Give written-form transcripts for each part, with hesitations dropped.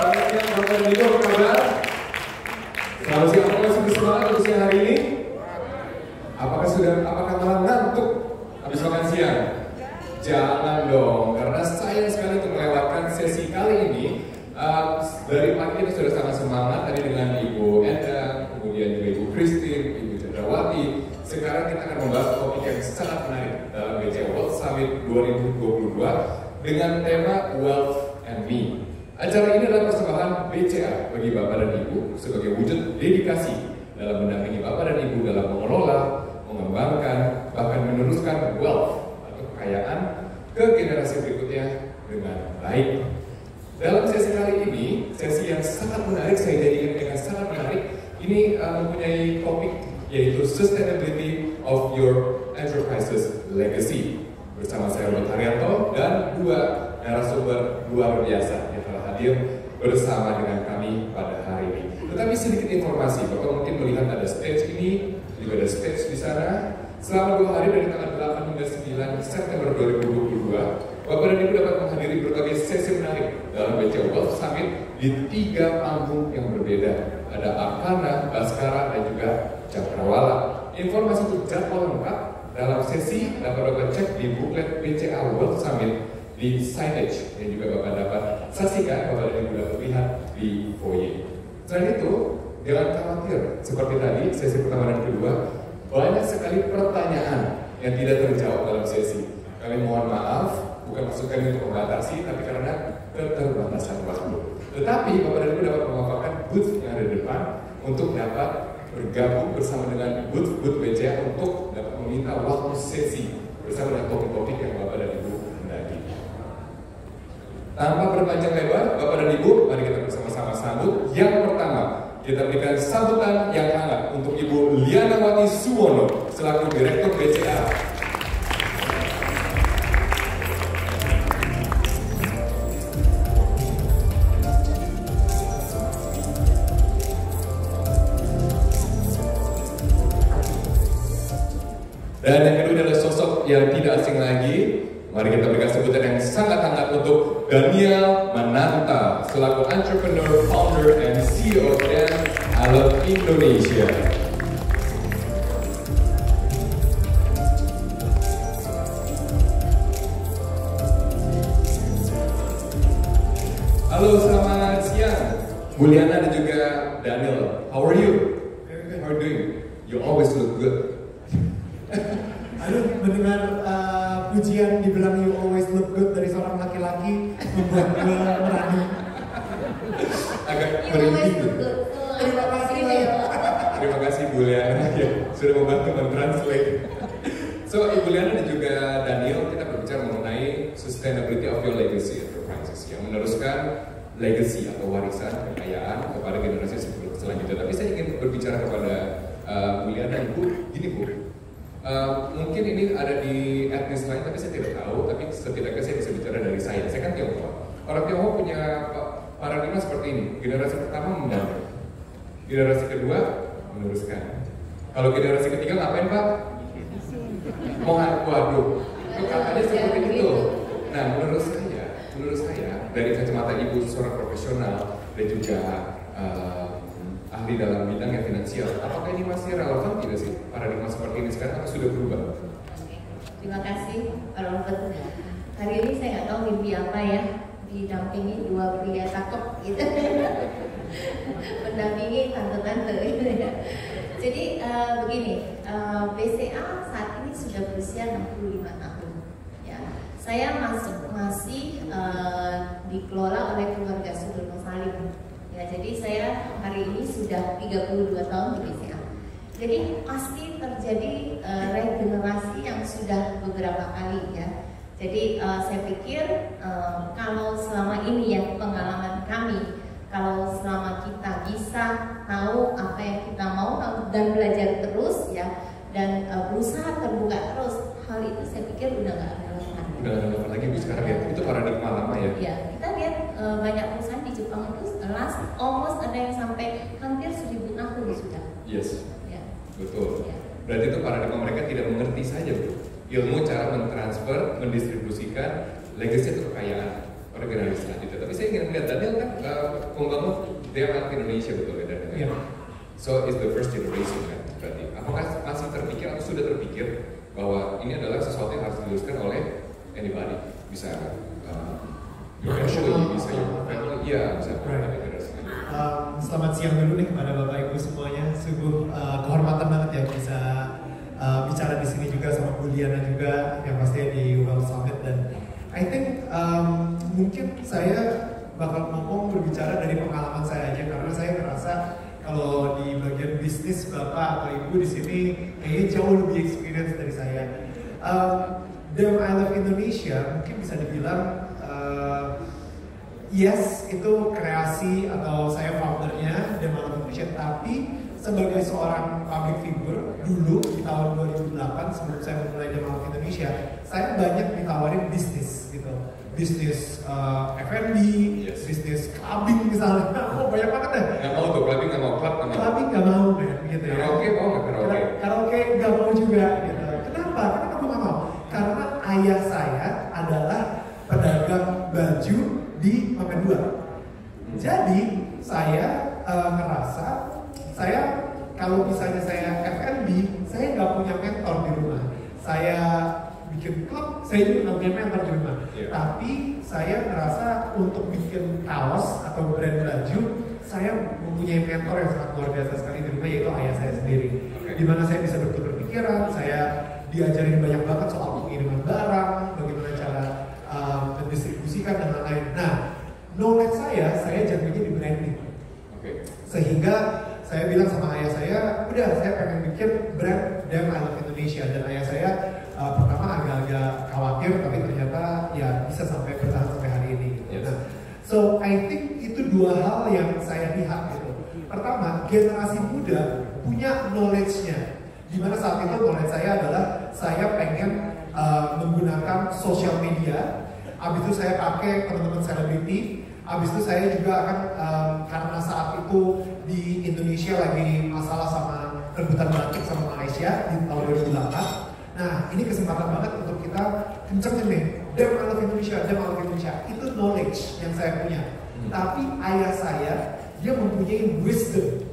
Selamat siang Bapak dan Ibu, apa kabar? Selamat siang, apakah masih bersemangat untuk siang hari ini? Apakah malah ngantuk habis makan siang? Jangan dong, karena sayang sekali untuk melewatkan sesi kali ini. Dari pagi kita sudah sangat semangat tadi dengan Ibu Enda, kemudian juga Ibu Christine, Ibu Cendrawati. Sekarang kita akan membahas topik yang sangat menarik dalam BCA World Summit 2022 dengan tema Wealth and Me. Acara ini adalah persembahan BCA bagi Bapak dan Ibu sebagai wujud dedikasi dalam mendampingi Bapak dan Ibu dalam mengelola, mengembangkan, bahkan meneruskan wealth atau kekayaan ke generasi berikutnya dengan baik. Dalam sesi kali ini, sesi yang sangat menarik, saya jadikan dengan sangat menarik. Ini mempunyai topik yaitu Sustainability of Your Enterprise's Legacy. Bersama saya Robert Haryanto dan dua narasumber luar biasa yang telah hadir bersama dengan kami pada hari ini. Tetapi sedikit informasi, Bapak mungkin melihat ada stage ini, juga ada stage di sana. Selama 2 hari dari tanggal 8 hingga 9 September 2022, Bapak dan Ibu dapat menghadiri berbagai sesi menarik dalam BCA World Summit di 3 panggung yang berbeda. Ada Arkana, Baskara, dan juga Cakrawala. Informasi untuk jadwal lengkap dalam sesi dapat Bapak cek di buklet BCA World Summit di signage yang juga Bapak dapat saksikan, Bapak dan Ibu dapat lihat di foyer. Selain itu, jangan khawatir, seperti tadi sesi pertama dan kedua, banyak sekali pertanyaan yang tidak terjawab dalam sesi. Kami mohon maaf, bukan maksud kami untuk membatasi, tapi karena keterbatasan waktu. Tetapi Bapak dan Ibu dapat memanfaatkan booth yang ada di depan untuk dapat bergabung bersama dengan booth BCA untuk dapat meminta waktu sesi bersama dengan topik-topik yang Bapak dan Ibu hendaki. Tanpa berpanjang lebar, Bapak dan Ibu, mari kita bersama-sama sambut. Yang pertama, kita berikan sambutan yang hangat untuk Ibu Lianawati Suwono selaku Direktur BCA. Dan yang kedua adalah sosok yang tidak asing lagi. Mari kita berikan sebutan yang sangat hangat untuk Daniel Mananta selaku entrepreneur, founder, and CEO dan Alam Indonesia. Halo, selamat siang, Bu Liana dan juga Daniel. How are you? Very good. How are you doing? You always look good. Aduh, mendengar pujian dibilang you always look good dari seorang laki-laki membuat gue meragu. Agak merinding. Terima kasih. Terima kasih Bu Liana ya, sudah membantu mentranslate. So Ibu Liana dan juga Daniel, kita berbicara mengenai sustainability of your legacy enterprises yang meneruskan legacy atau warisan kekayaan kepada generasi selanjutnya. Tapi saya ingin berbicara kepada Bu Liana dan Ibu, gini Bu. Mungkin ini ada di etnis lain, tapi saya tidak tahu. Tapi setidaknya saya bisa bicara dari saya. Saya kan Tionghoa. Orang Tionghoa punya paradigma seperti ini. Generasi pertama mendamping, generasi kedua meneruskan. Kalau generasi ketiga ngapain Pak? Waduh, itu katanya seperti itu. Nah, menurut saya dari kacamata Ibu seorang profesional dan juga ahli dalam bidang yang finansial, apakah ini masih relevan tidak sih paradigma seperti ini sekarang atau sudah berubah? Terima kasih Pak Robert. Hari ini saya nggak tahu mimpi apa ya, didampingi 2 pria cakep gitu, mendampingi tante-tante gitu ya. Jadi begini, BCA saat ini sudah berusia 65 tahun. Ya, saya masih dikelola oleh keluarga Sudono Salim. Ya, jadi saya hari ini sudah 32 tahun di BCA. Jadi pasti terjadi regenerasi yang sudah beberapa kali ya. Jadi saya pikir kalau selama ini ya pengalaman kami, kalau selama kita bisa tahu apa yang kita mau dan belajar terus ya, dan berusaha terbuka terus, hal itu saya pikir udah nggak relevan. Udah nggak relevan lagi Bu sekarang ya, itu paradigma lama ya. Ya, kita lihat banyak perusahaan di Jepang itu almost ada yang sampai hampir 1000 tahun sudah. Yes. Ya. Betul. Ya. Berarti itu paradigma mereka tidak mengerti saja Bu. Ilmu cara mentransfer, mendistribusikan legacy atau kekayaan pada generasi selanjutnya. Tapi saya ingin melihat Daniel kan membangun DMLF Indonesia betul ya? Iya. So it's the first generation kan berarti. Apakah masih terpikir atau sudah terpikir bahwa ini adalah sesuatu yang harus diluruskan oleh anybody? Bisa professionally, bisa family, iya bisa. Selamat siang dulu nih kepada Bapak Ibu semuanya. Sungguh kehormatan banget ya bisa bicara di sini juga sama Bu Liana juga yang pastinya di Well Summit, dan I think mungkin saya bakal ngomong berbicara dari pengalaman saya aja karena saya merasa kalau di bagian bisnis Bapak atau Ibu di sini kayaknya jauh lebih experience dari saya. Dem I Love Indonesia mungkin bisa dibilang yes, itu kreasi atau saya foundernya Dem I Love Indonesia, tapi sebagai seorang public figure dulu di tahun 2008 sebelum saya memulai Dem I Love Indonesia, saya banyak ditawarin bisnis gitu, bisnis F&B, bisnis clubbing misalnya. Oh banyak banget deh. Nggak mau tuh clubbing, nggak mau club, clubbing nggak mau gitu ya. Karaoke mau nggak karaoke? Karaoke nggak mau juga gitu. Kenapa? Kenapa nggak mau? Karena ayah saya adalah pedagang baju di Mangga 2. Jadi saya ngerasa saya kalau misalnya saya F&B, saya nggak punya mentor di rumah. Saya bikin klub, saya juga nggak punya mentor di rumah. Tapi saya ngerasa untuk bikin kaos atau brand baju, saya mempunyai mentor yang sangat luar biasa sekali di rumah, yaitu ayah saya sendiri. Dimana saya bisa bertukar pikiran, saya diajarin banyak banget soal pengiriman barang, bagaimana cara mendistribusikan dan lain-lain. Nah, knowledge saya jagonya di branding. Sehingga saya bilang sama ayah saya, udah saya pengen bikin brand Dem I Love Indonesia, dan ayah saya pertama agak-agak khawatir, tapi ternyata ya bisa sampai bertahan sampai hari ini. Nah, so I think itu dua hal yang saya lihat gitu. Pertama, generasi muda punya knowledge-nya. Dimana saat itu knowledge saya adalah saya pengen menggunakan sosial media. Abis itu saya pakai teman-teman selebriti. Abis itu saya juga akan karena saat itu di Indonesia lagi masalah sama rebutan batik sama Malaysia di tahun 2008. Nah ini kesempatan banget untuk kita kencengin nih Dem I Love Indonesia, Dem I Love Indonesia. Itu knowledge yang saya punya. Tapi ayah saya dia mempunyai wisdom.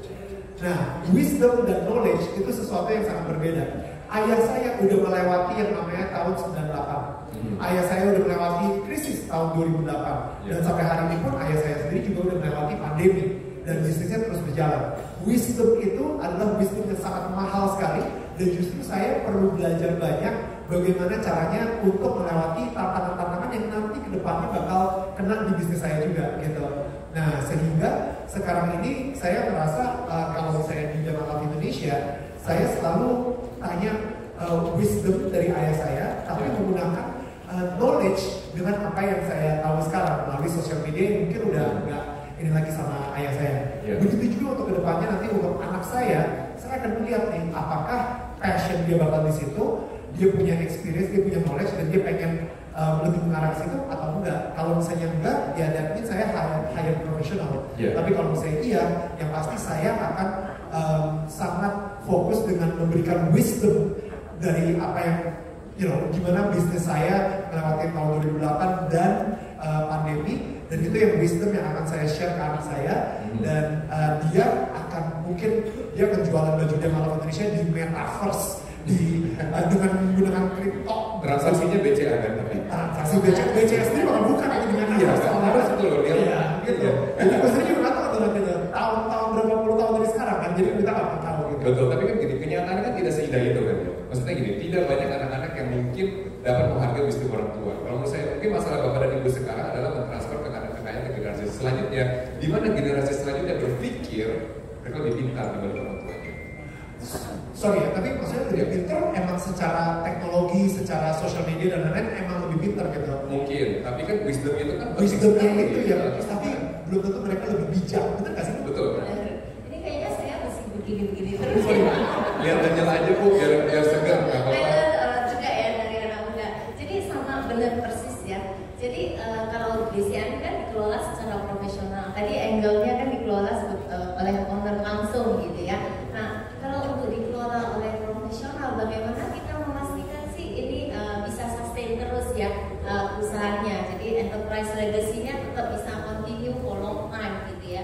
Nah wisdom dan knowledge itu sesuatu yang sangat berbeda. Ayah saya udah melewati yang namanya tahun 98. Ayah saya udah melewati krisis tahun 2008. Dan sampai hari ini pun ayah saya sendiri juga udah melewati pandemi. Dan bisnisnya terus berjalan. Wisdom itu adalah wisdom yang sangat mahal sekali. Dan justru saya perlu belajar banyak bagaimana caranya untuk melewati tantangan-tantangan yang nanti kedepannya bakal kena di bisnis saya juga gitu. Nah sehingga sekarang ini saya merasa kalau saya di Dem I Love Indonesia, saya selalu tanya wisdom dari ayah saya, tapi menggunakan knowledge dengan apa yang saya tahu sekarang melalui sosial media yang mungkin udah nggak ini lagi sama ayah saya. Begitu juga untuk kedepannya nanti untuk anak saya akan melihat nih apakah passion dia bakal di situ, dia punya experience, dia punya knowledge, dan dia pengen lebih mengarah ke situ atau enggak. Kalau misalnya enggak, ya dan ini saya hire profesional. Tapi kalau misalnya iya, yang pasti saya akan sangat fokus dengan memberikan wisdom dari apa yang gimana bisnis saya melewati tahun 2008 dan pandemi, dan itu yang wisdom yang akan saya share ke anak saya, dan dia akan dia akan jualan baju Dem I Love Indonesia di metaverse dengan menggunakan kripto. Transaksinya BCA kan tapi transaksi BCA sendiri bakal bukan dengan dia. Harus itu loh dia. Gitu. Jadi gue sendiri juga nggak tahu tahun berapa puluh tahun dari sekarang kan, jadi kita nggak tahu gitu. Betul, tapi kan gini, kenyataan kan tidak seindah itu kan ya. Maksudnya gini, tidak banyak anak-anak yang mungkin dapat menghargai wisdom orang tua. Kalau menurut saya mungkin masalah bapak dan ibu sekarang adalah mentransfer ke anak-anaknya ke generasi selanjutnya, di mana generasi selanjutnya berpikir mereka lebih pintar dibanding orang tuanya. Sorry ya, tapi maksudnya lebih pintar emang secara teknologi, secara sosial media dan lain-lain emang lebih pintar gitu. Mungkin, tapi kan wisdom itu kan wisdomnya itu ya, tapi belum tentu mereka lebih bijak, benar nggak sih? Betul. Ini kayaknya saya masih begini-begini terus. Lihat dan jalan aja Bu, biar segar nggak apa-apa. Juga ya dari anak muda. Jadi sama benar persis ya. Jadi kalau BCA kan dikelola secara profesional. Tadi angle-nya kan dikelola oleh owner langsung gitu ya. Nah kalau untuk dikelola oleh profesional, bagaimana kita memastikan sih ini bisa sustain terus ya perusahaannya. Jadi enterprise legacy-nya tetap bisa continue for long time gitu ya.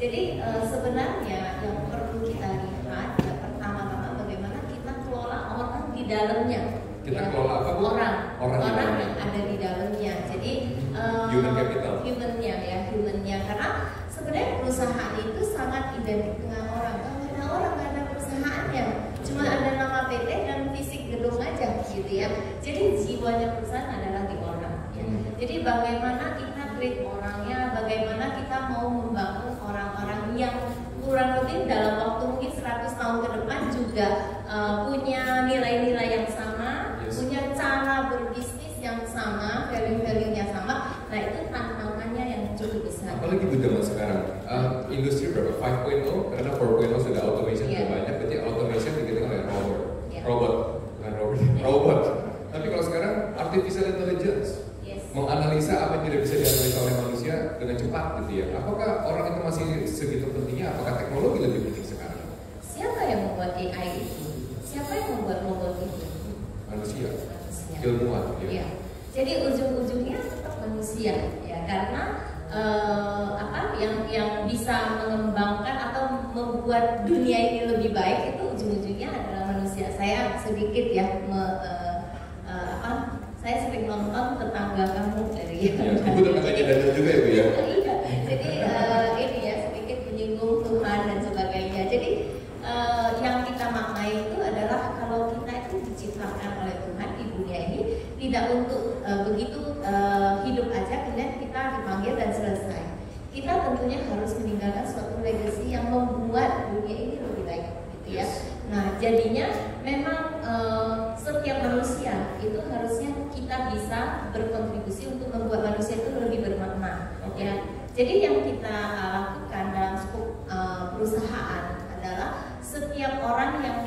Jadi sebenarnya yang perlu kita lihat ya pertama-tama bagaimana kita kelola orang di dalamnya. Kita kelola apa, Bu? Orang yang ada di dalamnya. Jadi human capital. Humannya karena sebenarnya perusahaan itu sangat identik dengan orang. Kalau ada orang nggak ada perusahaannya, cuma ada nama PT dan fisik gedung aja gitu ya. Jadi jiwanya perusahaan adalah di orang. Ya. Jadi bagaimana kita treat orangnya, bagaimana kita mau membangun orang-orang yang kurang lebih dalam waktu mungkin 100 tahun ke depan juga punya nilai-nilai yang sama, punya cara berbisnis yang sama, value-nya sama. Nah itu tantangannya yang cukup besar. Apalagi di zaman sekarang, industri berapa? 5.0 karena 4.0 sudah automation sudah banyak, berarti automation digantikan oleh robot. Tapi kalau sekarang artificial intelligence menganalisa apa yang tidak bisa dianalisa oleh manusia dengan cepat gitu ya. Apakah orang itu masih segitu pentingnya? Apakah teknologi lebih penting sekarang? Siapa yang membuat AI itu? Siapa yang membuat robot itu? Manusia. Ilmuwan. Ya. Jadi ujung-ujungnya tetap manusia ya karena yang bisa mengembangkan atau membuat dunia ini lebih baik itu ujung-ujungnya adalah manusia. Saya sedikit ya saya sering nonton Tetangga Kamu dari Ibu tetangganya Daniel juga ya Bu ya? Iya, jadi ini ya sedikit menyinggung Tuhan dan sebagainya. Jadi yang kita maknai itu adalah kalau kita itu diciptakan oleh Tuhan di dunia ini tidak untuk begitu hidup aja kemudian kita dipanggil dan selesai. Kita tentunya harus meninggalkan suatu legacy yang membuat dunia ini lebih baik, gitu ya. Nah, jadinya memang setiap manusia itu harusnya kita bisa berkontribusi untuk membuat manusia itu lebih bermakna. Ya. Jadi yang kita lakukan dalam skup perusahaan adalah setiap orang yang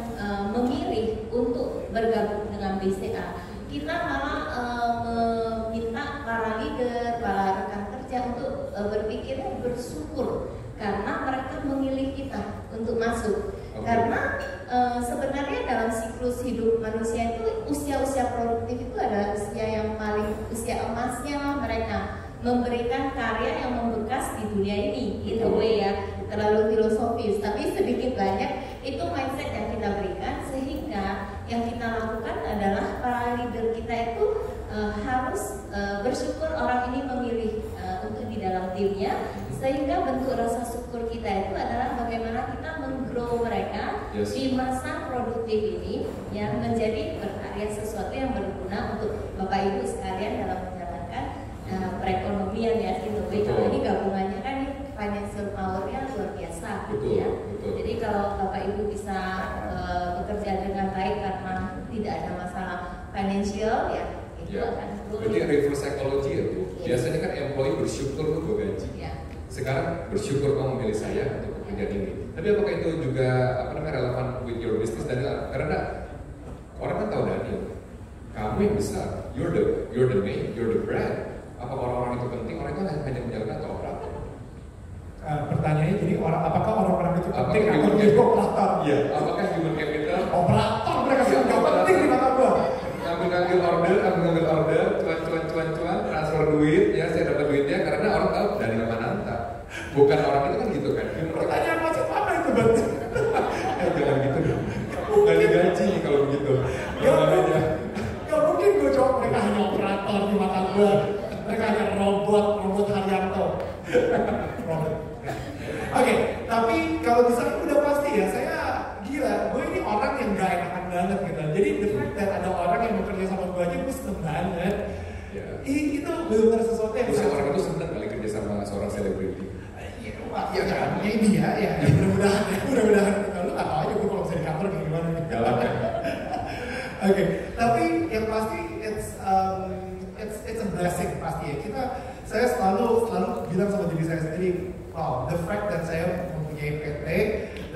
memilih untuk bergabung dengan BCA, kita malah meminta para leader, para rekan kerja untuk berpikir bersyukur karena mereka memilih kita untuk masuk. Karena sebenarnya dalam siklus hidup manusia itu usia-usia produktif itu adalah usia yang paling usia emasnya lah mereka memberikan karya yang membekas di dunia ini. In a way ya, terlalu filosofis, tapi sedikit banyak itu mindset yang kita berikan sehingga yang kita lakukan adalah para leader kita itu harus bersyukur orang ini memilih untuk di dalam timnya. Sehingga bentuk rasa syukur kita itu adalah bagaimana kita menggrow mereka di masa produktif ini yang menjadi berkarya sesuatu yang berguna untuk Bapak Ibu sekalian dalam menjalankan perekonomian ya gitu. Kalau ini gabungannya kan financial power-nya luar biasa gitu ya. Jadi kalau Bapak Ibu bisa bekerja dengan baik karena tidak ada masalah financial ya itu akan turun. Berarti reverse psychology ya Bu. Biasanya kan employee bersyukur tuh gue gaji. Sekarang bersyukur kamu memilih saya untuk pekerjaan ini. Tapi apakah itu juga relevan with your business Daniel? Karena orang kan tahu Daniel, kamu yang besar, you're the main, you're the brand. Apakah orang-orang itu penting? Orang itu hanya menjalankan atau operator? Pertanyaannya jadi apakah orang-orang itu penting atau jadi operator? Iya. Apakah human capital? Operator mereka sudah nggak penting di mata gua. Ngambil order, cuan, transfer duit, ya saya dapat duitnya karena orang tahu dari Mananta. Bukan orang itu kan gitu kan. Pertanyaan macam apa itu berarti? Jangan gitu dong. Nggak digaji kalau begitu. Gak mungkin gue jawab mereka hanya operator di mata gue. Mereka hanya robot Haryanto. Oke, tapi kalau misalnya udah pasti ya, saya gila, gue ini orang yang gak enakan banget gitu. Jadi the fact that ada orang yang bekerja sama gue aja, gue seneng banget. Itu benar sesuatu yang bisa orang itu seneng kali kerja sama seorang selebriti. Ya kan, maybe ya, mudah-mudahan. Lu gak tau aja gue kalau bisa di kantor kayak gimana. Jalan ya. Oke, tapi yang pasti it's a blessing pasti ya. Saya selalu bilang sama diri saya sendiri, wow, the fact that saya mempunyai PT,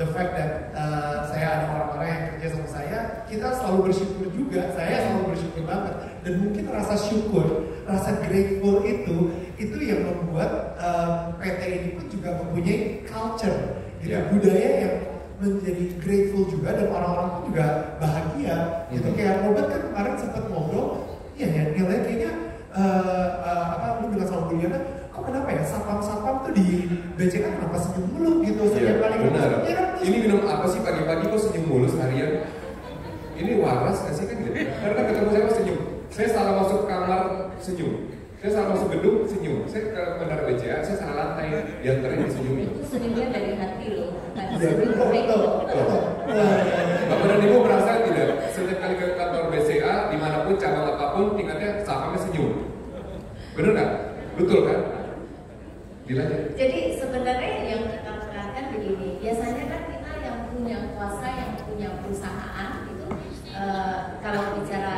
the fact that saya ada orang-orang yang kerja sama saya, kita selalu bersyukur juga. Saya selalu bersyukur banget. Dan mungkin rasa syukur, rasa grateful itu yang membuat PT ini pun juga mempunyai culture, gitu, budaya yang menjadi grateful juga dan orang-orang pun juga bahagia. Gitu kayak Robert kan kemarin sempat ngobrol, ya nilai kayaknya lu bilang sama Buliana, kok kenapa ya satpam tuh di BCA kenapa senyum mulu gitu setiap kali benar. ya kan? Ini minum apa sih pagi-pagi kok senyum mulu seharian? Ini waras nggak sih kan gitu? Karena ketemu saya senyum. Saya salah masuk kamar senyum. Saya salah masuk gedung senyum. Saya ke menara BCA, saya salah lantai diantarin disenyumi. Itu senyumnya dari hati loh. Bapak dan Ibu merasa tidak? Setiap kali ke kantor BCA, dimanapun cabang apapun, tingkatnya satpamnya senyum. Bener nggak? Betul kan? Dilanjut. Jadi sebenarnya yang kita tekankan begini, biasanya kan kita yang punya kuasa, yang punya perusahaan itu kalau bicara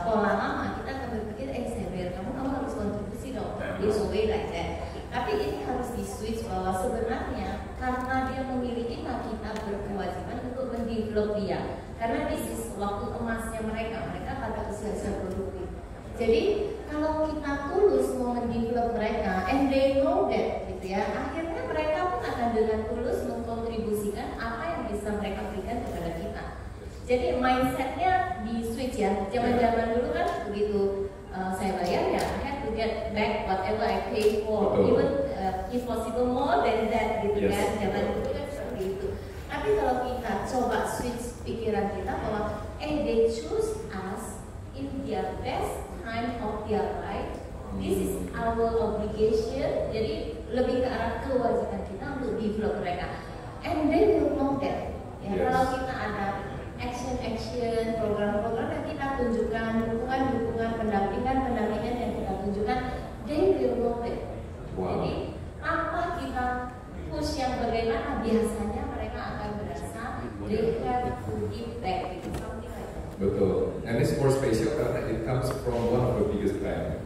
pola lama kita akan berpikir, saya bayar kamu harus kontribusi dong, this way like that. Tapi ini harus di switch bahwa sebenarnya karena dia memiliki, kita berkewajiban untuk mendevelop dia. Karena this is waktu emasnya mereka pada usia-usia produktif. Jadi kalau kita tulus mau mendevelop mereka, and they know that, gitu ya, akhirnya mereka pun akan dengan tulus mengkontribusikan apa yang bisa mereka berikan kepada kita. Jadi mindsetnya di switch ya. Zaman-zaman dulu kan begitu saya bayar ya, I have to get back whatever I pay for, even if possible more than that, gitu kan. Zaman dulu kan seperti itu. Tapi kalau kita coba switch pikiran kita bahwa they choose us in their best time of their life, this is our obligation. Jadi lebih ke arah kewajiban kita untuk develop mereka, and they will know that. Ya, kalau kita ada action, program-program yang kita tunjukkan, dukungan, pendampingan yang kita tunjukkan, they will know that. Jadi apa kita push yang bagaimana, biasanya mereka akan merasa they have to give back, something like that. Betul. And it's more special karena it comes from one of the biggest brand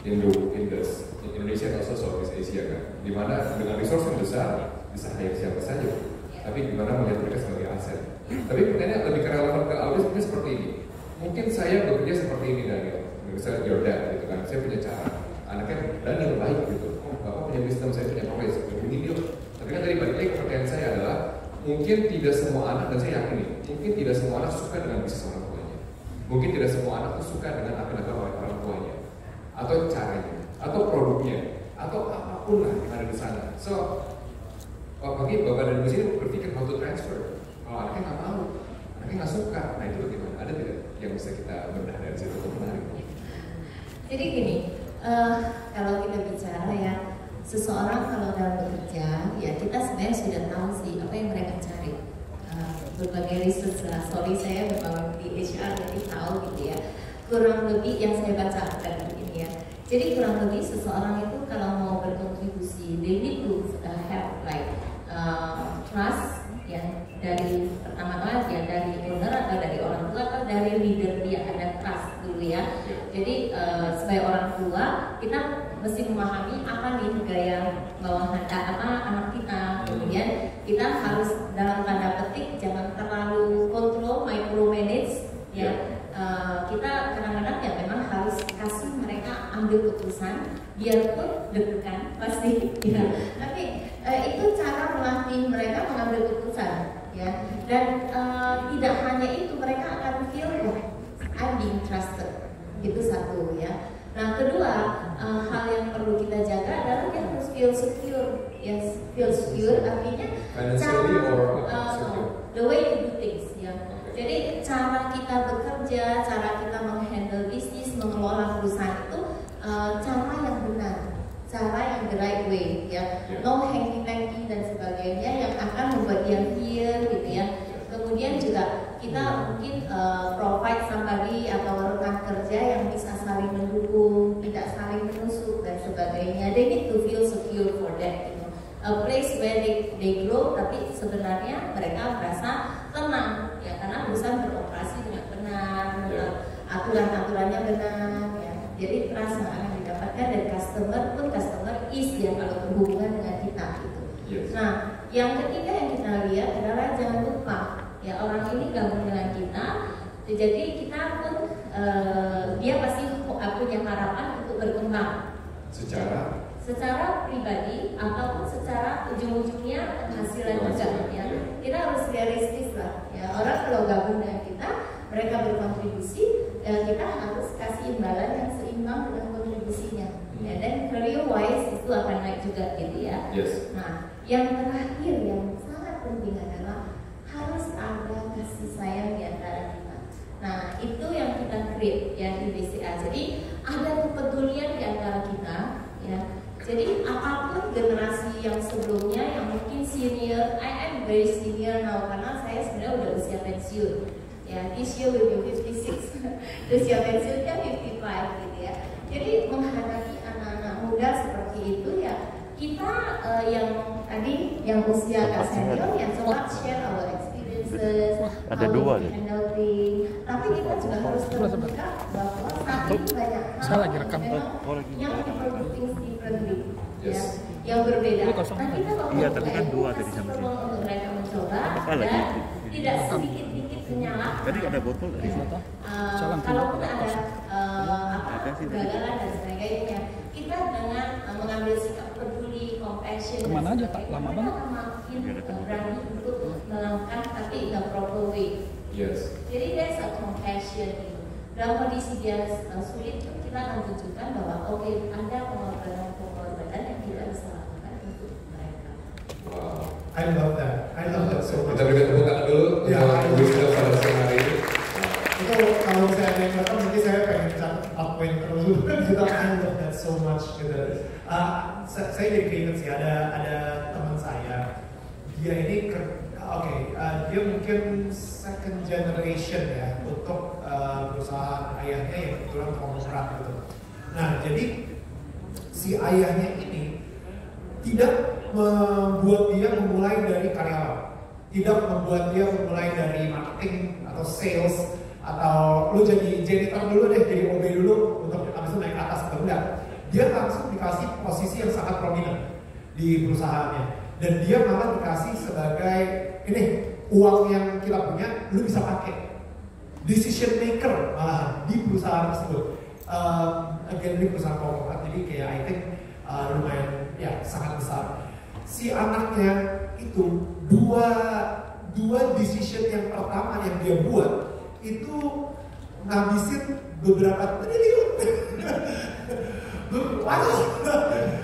in Indonesia and also Southeast Asia kan. Dimana dengan resource yang besar bisa hire siapa saja. Tapi dimana melihat mereka sebagai aset. Tapi pertanyaannya lebih relevan ke audiens seperti ini. Mungkin saya bekerja seperti ini Daniel, misalnya your dad gitu kan. Saya punya cara. Anaknya Daniel baik gitu. Bapak punya wisdom, saya punya progres. Begini dia. Tapi kan tadi balik lagi pertanyaan saya adalah mungkin tidak semua anak, dan saya yakin nih, mungkin tidak semua anak suka dengan bisnis orang tuanya. Mungkin tidak semua anak tuh suka dengan apa yang dilakukan oleh orang tuanya, atau caranya, atau produknya, atau apapun lah yang ada di sana. So, bagi bapak dan ibu sini berpikir how to transfer. Kalau anaknya nggak mau, anaknya nggak suka, nah itu bagaimana? Ada tidak yang bisa kita bedah dari situ untuk menarik? Jadi gini, kalau kita bicara ya, seseorang kalau dalam bekerja, ya kita sebenarnya sudah tahu sih apa yang mereka cari. Berbagai research lah, sorry saya berbagai di HR jadi tahu gitu ya. Kurang lebih yang saya baca dari ini ya. Jadi kurang lebih seseorang itu kalau mau berkontribusi, they need to have like trust yang dari pertama-tama ya dari owner atau dari orang tua atau dari leader dia, ada trust dulu ya. Jadi sebagai orang tua kita mesti memahami apa nih gaya bawahan anak kita. Kemudian kita harus dalam tanda petik jangan terlalu kontrol, micromanage ya. Kita kadang-kadang ya memang harus kasih mereka ambil keputusan, biarpun deg-degan pasti ya. Tapi itu cara melatih mereka mengambil keputusan ya. Dan tidak hanya itu, mereka akan feel I'm being trusted. Itu satu ya. Nah kedua, hal yang perlu kita jaga adalah dia harus feel secure. Yes, feel secure artinya the way to do things ya. Jadi cara kita bekerja, cara kita menghandle bisnis, mengelola perusahaan itu cara yang benar, cara yang the right way ya. No hanky-panky dan sebagainya yang akan membuat dia fear gitu ya. Kemudian juga kita mungkin provide somebody atau rekan kerja yang bisa saling mendukung, tidak saling menusuk dan sebagainya. They need to feel secure for that, you know. A place where they grow, tapi sebenarnya mereka merasa tenang ya, karena perusahaan beroperasi dengan benar, aturan-aturannya benar ya. Jadi trust yang akan didapatkan dari customer pun, customer is ya kalau berhubungan dengan kita gitu. Nah yang ketiga yang kita lihat adalah jangan lupa ya, orang ini gabung dengan kita, jadi kita pun dia pasti punya harapan untuk berkembang secara pribadi ataupun secara ujung-ujungnya penghasilan juga ya. Kita harus realistis lah ya, orang kalau gabung dengan kita, mereka berkontribusi ya, kita harus kasih imbalan yang seimbang dengan kontribusinya ya. Dan career wise itu akan naik juga gitu ya. Yes. Nah, yang terakhir yang sangat penting adalah harus ada kasih sayang di antara kita. Nah, itu yang kita create ya di BCA. Jadi ada kepedulian di antara kita ya. Jadi apapun generasi yang sebelumnya yang mungkin senior, I am very senior now karena saya sebenarnya udah usia pensiun. Ya, this year will be 56. Usia pensiunnya 55 gitu ya. Jadi menghadapi anak-anak muda seperti itu ya, kita yang tadi yang usia agak senior yang coba share our experiences, ada dua nih. handle things. Tapi kita juga harus terbuka bahwa saat ini banyak hal yang diproduksi differently, ya, yang berbeda. Nah kita iya, tapi kan dua tadi sama sini. untuk mereka mencoba dan tidak sedikit-sedikit menyalahkan. Tadi ada botol dari situ. Kalaupun ada kegagalan dan sebagainya, kita dengan mengambil sikap peduli, compassion, kemana aja Pak? Lama banget. Makin berani untuk melangkah tapi in a proper way. Yes. Jadi there's a compassion gitu. Dalam kondisi dia sulit, kita akan tunjukkan bahwa oke, ada pengorbanan yang kita bisa lakukan untuk mereka. Wow. I love that. I love that so much. Kita berikan tepuk tangan dulu Ya, untuk wisdom pada siang hari ini. Itu kalau saya ada yang datang nanti saya pengen catat poin terus gitu. I love that so much gitu. Saya jadi keinget sih ada teman saya, dia ini dia mungkin second generation ya untuk perusahaan ayahnya yang kebetulan konglomerat gitu. Nah jadi si ayahnya ini tidak membuat dia memulai dari karyawan, tidak membuat dia memulai dari marketing atau sales atau lu jadi janitor dulu deh, jadi OB dulu untuk abis itu naik ke atas atau enggak. Dia langsung dikasih posisi yang sangat prominent di perusahaannya dan dia malah dikasih sebagai ini uang yang kita punya lu bisa pakai, decision maker malahan di perusahaan tersebut. Again di perusahaan konglomerat, jadi kayak I think lumayan ya sangat besar. Si anaknya itu dua decision yang pertama yang dia buat itu ngabisin beberapa triliun. Wow,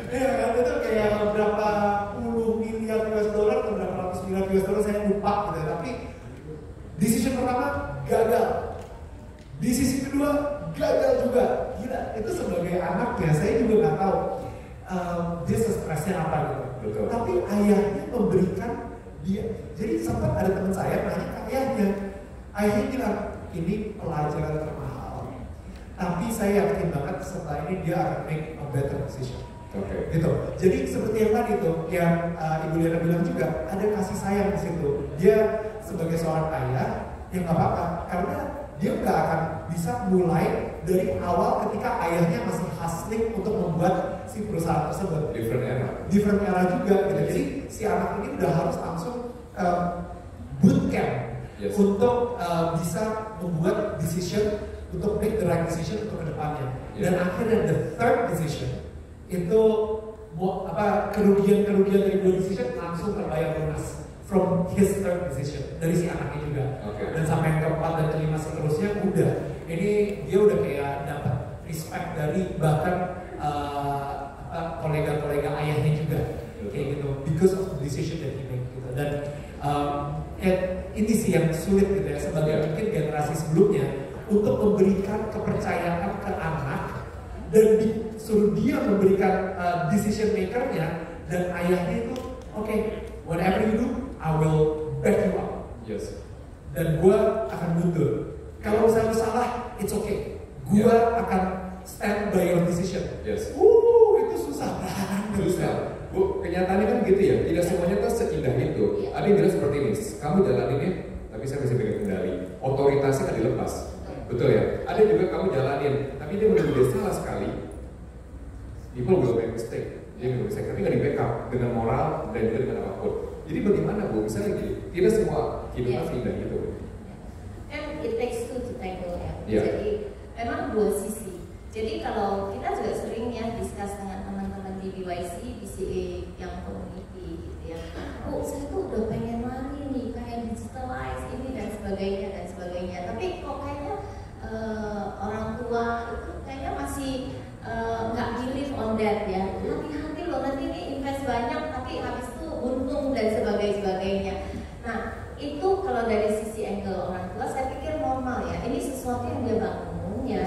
ya kan itu kayak berapa puluh miliar US dollar atau berapa ratus miliar US dollar saya lupa gitu. Tapi decision pertama gagal, decision kedua gagal juga. Gila, itu sebagai anaknya saya juga nggak tahu dia stresnya apa gitu. Betul. Tapi ayahnya memberikan dia. Jadi sempat ada teman saya nanya ke ayahnya bilang ini pelajaran termahal. Tapi saya yakin banget setelah ini dia akan make a better decision. Oke. Gitu. Jadi seperti yang tadi itu yang Ibu Liana bilang juga ada kasih sayang di situ. Dia sebagai seorang ayah yang nggak apa-apa karena dia nggak akan bisa mulai dari awal ketika ayahnya masih hustling untuk membuat si perusahaan tersebut. Different era juga gitu. Jadi si anak ini udah harus langsung bootcamp untuk bisa membuat decision, untuk make the right decision untuk kedepannya. Dan akhirnya the third decision itu kerugian dari dua decision langsung terbayar lunas from his third decision dari si anaknya juga. Dan sampai yang keempat dan kelima seterusnya udah ini dia udah kayak dapat respect dari bahkan kolega-kolega ayahnya juga kayak gitu because of the decision that he made gitu. Dan ini sih yang sulit gitu ya sebagai mungkin generasi sebelumnya untuk memberikan kepercayaan ke anak dan disuruh dia memberikan decision makernya dan ayahnya itu oke, whatever you do I will back you up. Yes. Dan gue akan mundur. Kalau misalnya salah, it's okay. Gue akan stand by your decision. Yes. Itu susah banget. Susah. Bu, kenyataannya kan gitu ya. Tidak semuanya tuh seindah itu. Ada yang bilang seperti ini. Kamu jalan ini, tapi saya bisa pegang kendali. Otoritasnya kan dilepas. Betul ya. Ada juga kamu jalanin, tapi dia menurut dia salah sekali. People will make mistake. Dia nggak bisa, tapi nggak di backup dengan moral dan juga dengan apapun. Jadi bagaimana Bu? Misalnya gini, tidak semua kehidupan seindah itu. And it takes two to tango ya. Yeah. Jadi memang dua sisi. Jadi kalau kita juga sering ya discuss dengan teman-teman di BYC, BCA yang community gitu ya. Oh, saya tuh udah pengen lari nih, pengen digitalize ini dan sebagainya. Tapi kok kayaknya orang tua itu kayaknya masih nggak believe on that ya. Hati-hati loh sesuatu yang dia bangun ya,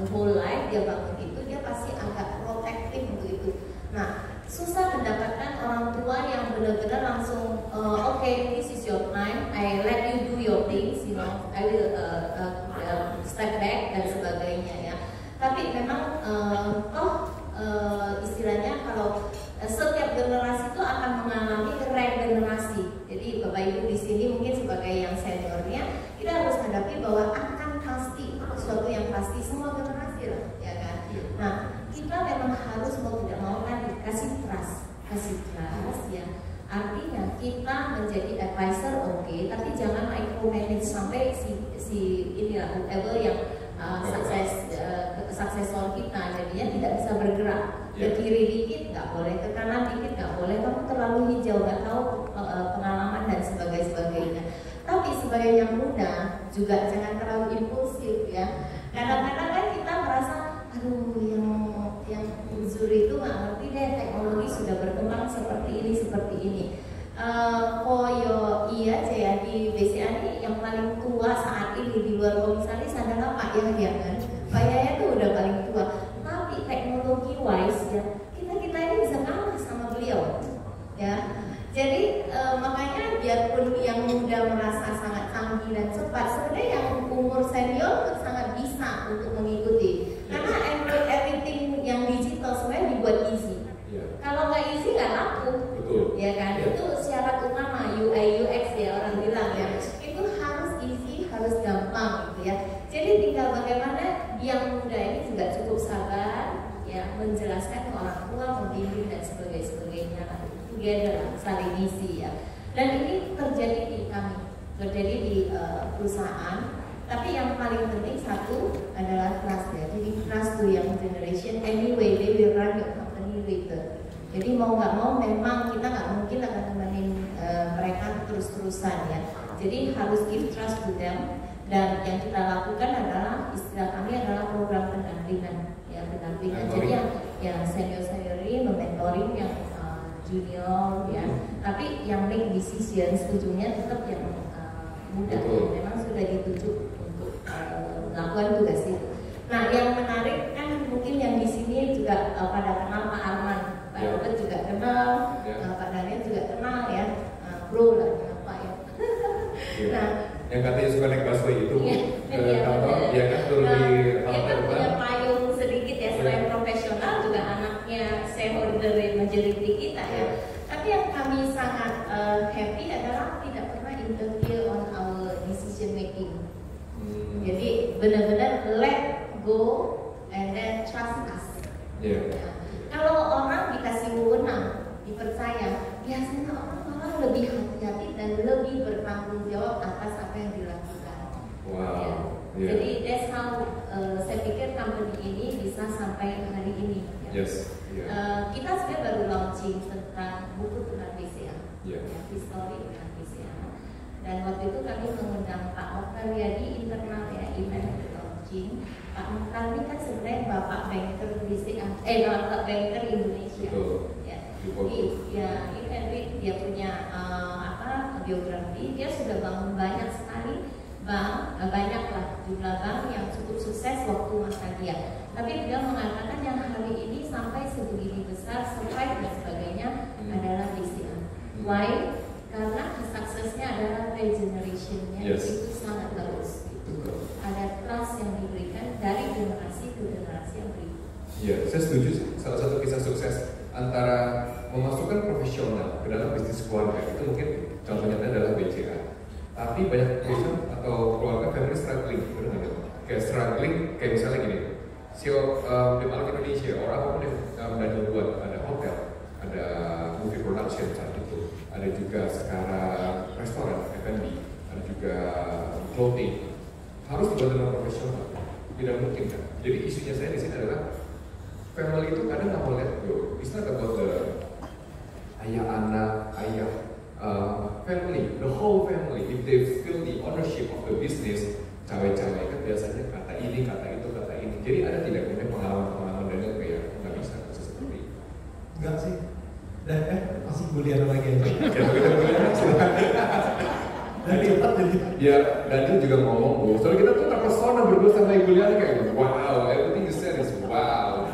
the whole life dia bangun itu, dia pasti agak protektif untuk itu. Nah, susah mendapatkan orang tua yang benar-benar langsung okay, this is your time, I let you do your things, you know, I will step back dan sebagainya ya. Tapi memang istilahnya kalau setiap generasi itu akan mengalami regenerasi. Jadi Bapak Ibu di sini mungkin sebagai yang seniornya, kita harus hadapi bahwa akan pasti sesuatu yang pasti semua generasi lah, ya kan. Nah, kita memang harus mau tidak mau kan kasih trust ya. Artinya kita menjadi advisor oke, tapi jangan micromanage sampai si inilah whoever yang suksesor kita jadinya tidak bisa bergerak. Ke kiri dikit nggak boleh, ke kanan dikit nggak boleh, kamu terlalu hijau nggak tahu pengalaman dan sebagainya. Tapi sebagai yang muda juga jangan terlalu impulsif ya. Kadang-kadang kan kita merasa aduh yang uzur itu nggak ngerti deh, teknologi sudah berkembang seperti ini. Iya aja ya, di BCA ini yang paling tua saat ini di luar komisaris adalah Pak Yahya kan. Pak Yahya itu udah paling tua. Tapi teknologi wise ya, kita ini bisa kalah sama beliau ya. Jadi makanya biarpun yang muda merasa sangat canggih dan cepat, sebenarnya yang umur senior sangat bisa untuk mengikuti. Karena everything yang digital sebenarnya dibuat easy. Kalau nggak easy nggak laku, ya kan? Itu syarat utama UI UX ya orang bilang ya. Itu harus easy, harus gampang gitu ya. Jadi tinggal bagaimana yang muda ini juga cukup sabar ya, menjelaskan ke orang tua, membimbing dan sebagainya. Together saling isi ya. Dan ini terjadi di kami, terjadi di perusahaan. Tapi yang paling penting satu adalah trust ya. Jadi trust to young generation. Anyway, they will run your company later. Jadi mau nggak mau memang kita nggak mungkin akan temenin mereka terus-terusan ya. Jadi harus give trust to them. Dan yang kita lakukan adalah istilah kami adalah program pendampingan ya, pendampingan. Jadi yang senior ini mementoring yang junior ya. Tapi yang make decisions ujungnya tetap yang muda. Memang sudah dituju untuk melakukan tugas itu. Nah, yang menarik kan mungkin yang di sini juga pada kenal Pak Arman. Pak Robert juga kenal, Pak Daniel juga kenal ya, bro lah Pak ya. Nah, yang katanya suka naik busway itu ke kantor, dia kan turun di dia kan punya payung sedikit ya, selain profesional juga anaknya shareholder majority kita ya. Tapi yang kami sangat happy adalah tidak pernah interfere on our decision making. Jadi benar-benar let go and then trust us. Kalau orang dikasih wewenang, dipercaya, biasanya orang malah lebih hati-hati dan lebih bertanggung jawab atas apa yang dilakukan. Jadi that's how saya pikir company ini bisa sampai hari ini. Kita sebenarnya baru launching tentang buku tentang BCA, history tentang BCA. Dan waktu itu kami mengundang Pak Mokhtar di internal ya, event launching. Pak Mokhtar ini kan sebenarnya bapak banker BCA, bapak banker Indonesia. Dia punya biografi. Dia sudah bangun banyak sekali bank, banyaklah jumlah bank yang cukup sukses waktu masa dia. Tapi dia mengatakan yang hari ini sampai sebegini besar, survive dan sebagainya adalah BCA. Why? Karena suksesnya adalah regeneration-nya itu sangat bagus. Ada trust yang diberikan dari generasi ke generasi yang berikut. Iya, saya setuju sih. Salah satu kisah sukses antara memasukkan profesional ke dalam bisnis keluarga itu mungkin contohnya adalah BCA. Tapi banyak perusahaan atau keluarga family struggling, benar nggak? Kayak struggling, kayak misalnya gini, CEO di Malak Indonesia, orang apa deh Daniel buat, ada hotel, ada movie production saat itu, ada juga sekarang restoran, F&B, ada juga clothing. Harus dibuat dengan profesional, tidak mungkin kan? Jadi isunya saya di sini adalah family itu kadang nggak mau let go. It's not about the ayah anak, family, the whole family. If they feel the ownership of the business, cawe-cawe kan biasanya kata ini, kata itu, kata ini. Jadi ada tidak kemudian pengalaman dan kayak nggak bisa seperti itu? Enggak sih. Dan masih kuliah lagi aja. Dan cepat jadi. Ya, Daniel juga ngomong, Bu. Soalnya kita tuh terpesona berdua sama Ibu Liana kayak wow, everything you said is wow.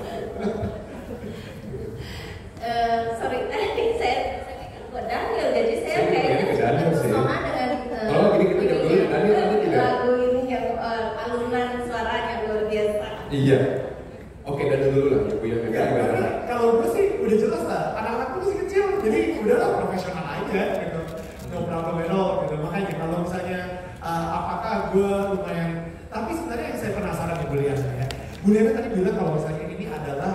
Sorry, tadi saya pikir buat Daniel, jadi saya kayaknya terpesona dengan kalau gini kita jawab dulu, Daniel nanti tidak. lagu ini yang alunan suaranya luar biasa. Iya. Oke, Daniel dulu lah, Ibu yang Ya, karena kalau gue sih udah jelas lah, anak-anakku masih kecil, jadi udahlah profesional aja gitu, no problem at all gitu. Makanya kalau misalnya apakah gue lumayan, tapi sebenarnya yang saya penasaran di Bu Liana ya, Bu Liana tadi bilang kalau misalnya ini adalah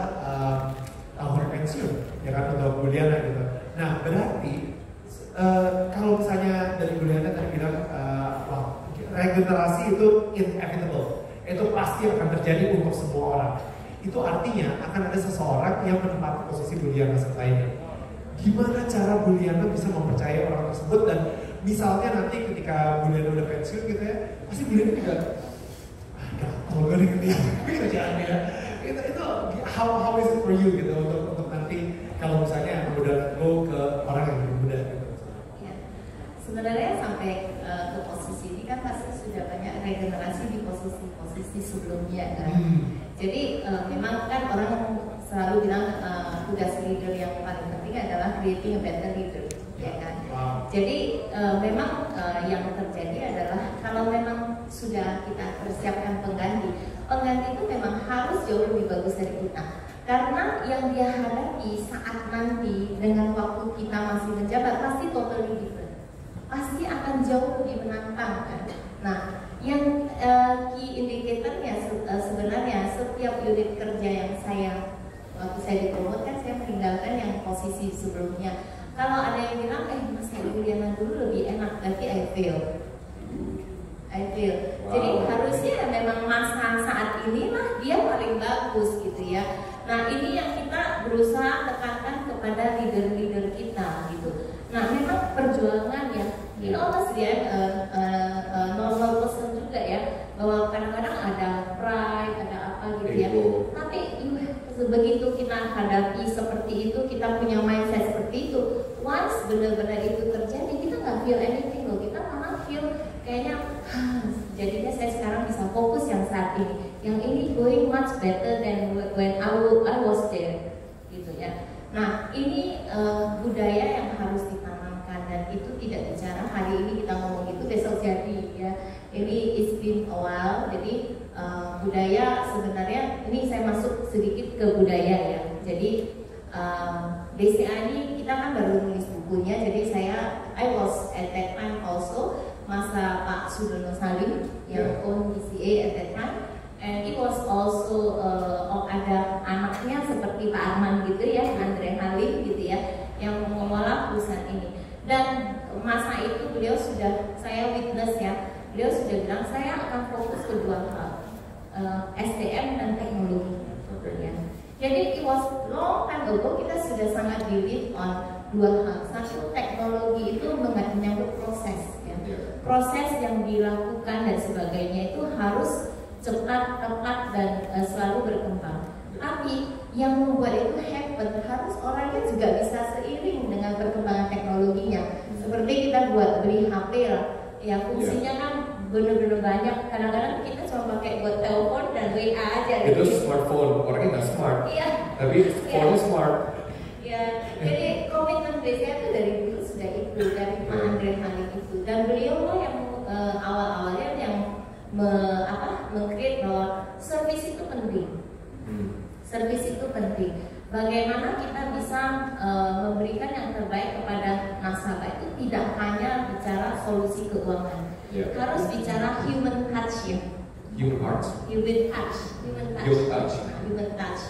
tahun pensiun, ya kan untuk Bu Liana gitu. Nah berarti kalau misalnya dari Bu Liana tadi bilang regenerasi itu inevitable, itu pasti akan terjadi untuk semua orang. Itu artinya akan ada seseorang yang menempati posisi Bu Liana setelah ini. Gimana cara Bu Liana bisa mempercayai orang tersebut, dan misalnya nanti ketika Bu Liana udah pensiun gitu ya, pasti Bu Liana juga kalau gue dengan dia kerjaannya itu how is it for you gitu untuk nanti kalau misalnya udah go ke orang yang lebih muda gitu. Ya. Sebenarnya sampai ke posisi ini kan pasti sudah banyak regenerasi di posisi sebelumnya kan. Jadi memang kan orang selalu bilang tugas leader yang paling penting adalah creating a better leader, ya kan. Wow. Jadi memang yang terjadi adalah kalau memang sudah kita persiapkan pengganti itu memang harus jauh lebih bagus dari kita. Karena yang dia hadapi saat nanti dengan waktu kita masih menjabat pasti totally different. Pasti akan jauh lebih menantang kan. Nah, yang key indicatornya sebenarnya setiap unit kerja yang waktu saya dipromot kan saya meninggalkan yang posisi sebelumnya. Kalau ada yang bilang Mas Juliana dulu lebih enak, tapi I feel. Wow. Jadi harusnya memang masa saat inilah dia paling bagus gitu ya. Nah ini yang kita berusaha tekankan kepada leader-leader kita gitu. Nah memang perjuangan ya, honestly ya, normal person juga ya, bahwa kadang-kadang ada pride, ada apa gitu ya. Tapi begitu kita hadapi seperti itu, kita punya mindset seperti itu, once benar-benar itu terjadi, kita nggak feel anything loh, kita malah feel kayaknya, jadinya saya sekarang bisa fokus yang saat ini, yang ini going much better than when I was there, gitu ya. Nah ini budaya yang harus ditanamkan, dan itu tidak bicara hari ini kita ngomong itu besok jadi ya. Ini it's been a while, jadi budaya sebenarnya ini saya masuk sedikit ke budaya ya. Jadi BCA ini kita kan baru nulis bukunya, jadi I was at that time also masa Pak Sudono Salim yang own BCA at that time, and it was also ada anaknya seperti Pak Arman gitu ya, Andre Halim gitu ya, yang mengelola perusahaan ini. Dan masa itu beliau sudah, saya witness ya, beliau sudah bilang saya akan fokus ke dua hal, SDM dan teknologi. Ya. Jadi it was long time ago kita sudah sangat believe on dua hal. Satu, teknologi itu menyangkut proses, ya. Proses yang dilakukan dan sebagainya itu harus cepat, tepat, dan selalu berkembang. Tapi yang membuat itu happen harus orangnya juga bisa seiring dengan perkembangan teknologinya. Seperti kita beli HP lah, ya fungsinya kan bener-bener banyak. Kadang-kadang kita cuma pakai buat telepon dan WA aja. Itu smartphone, orangnya nggak smart. Iya. Tapi phone smart. Ya, jadi komitmen BCA itu dari dulu sudah itu, dari Pak Andre Halim itu, dan beliau lah yang awal-awalnya yang meng-create bahwa service itu penting. Service itu penting. Bagaimana kita bisa memberikan yang terbaik kepada nasabah itu tidak hanya bicara solusi keuangan, harus bicara human touch ya. Human touch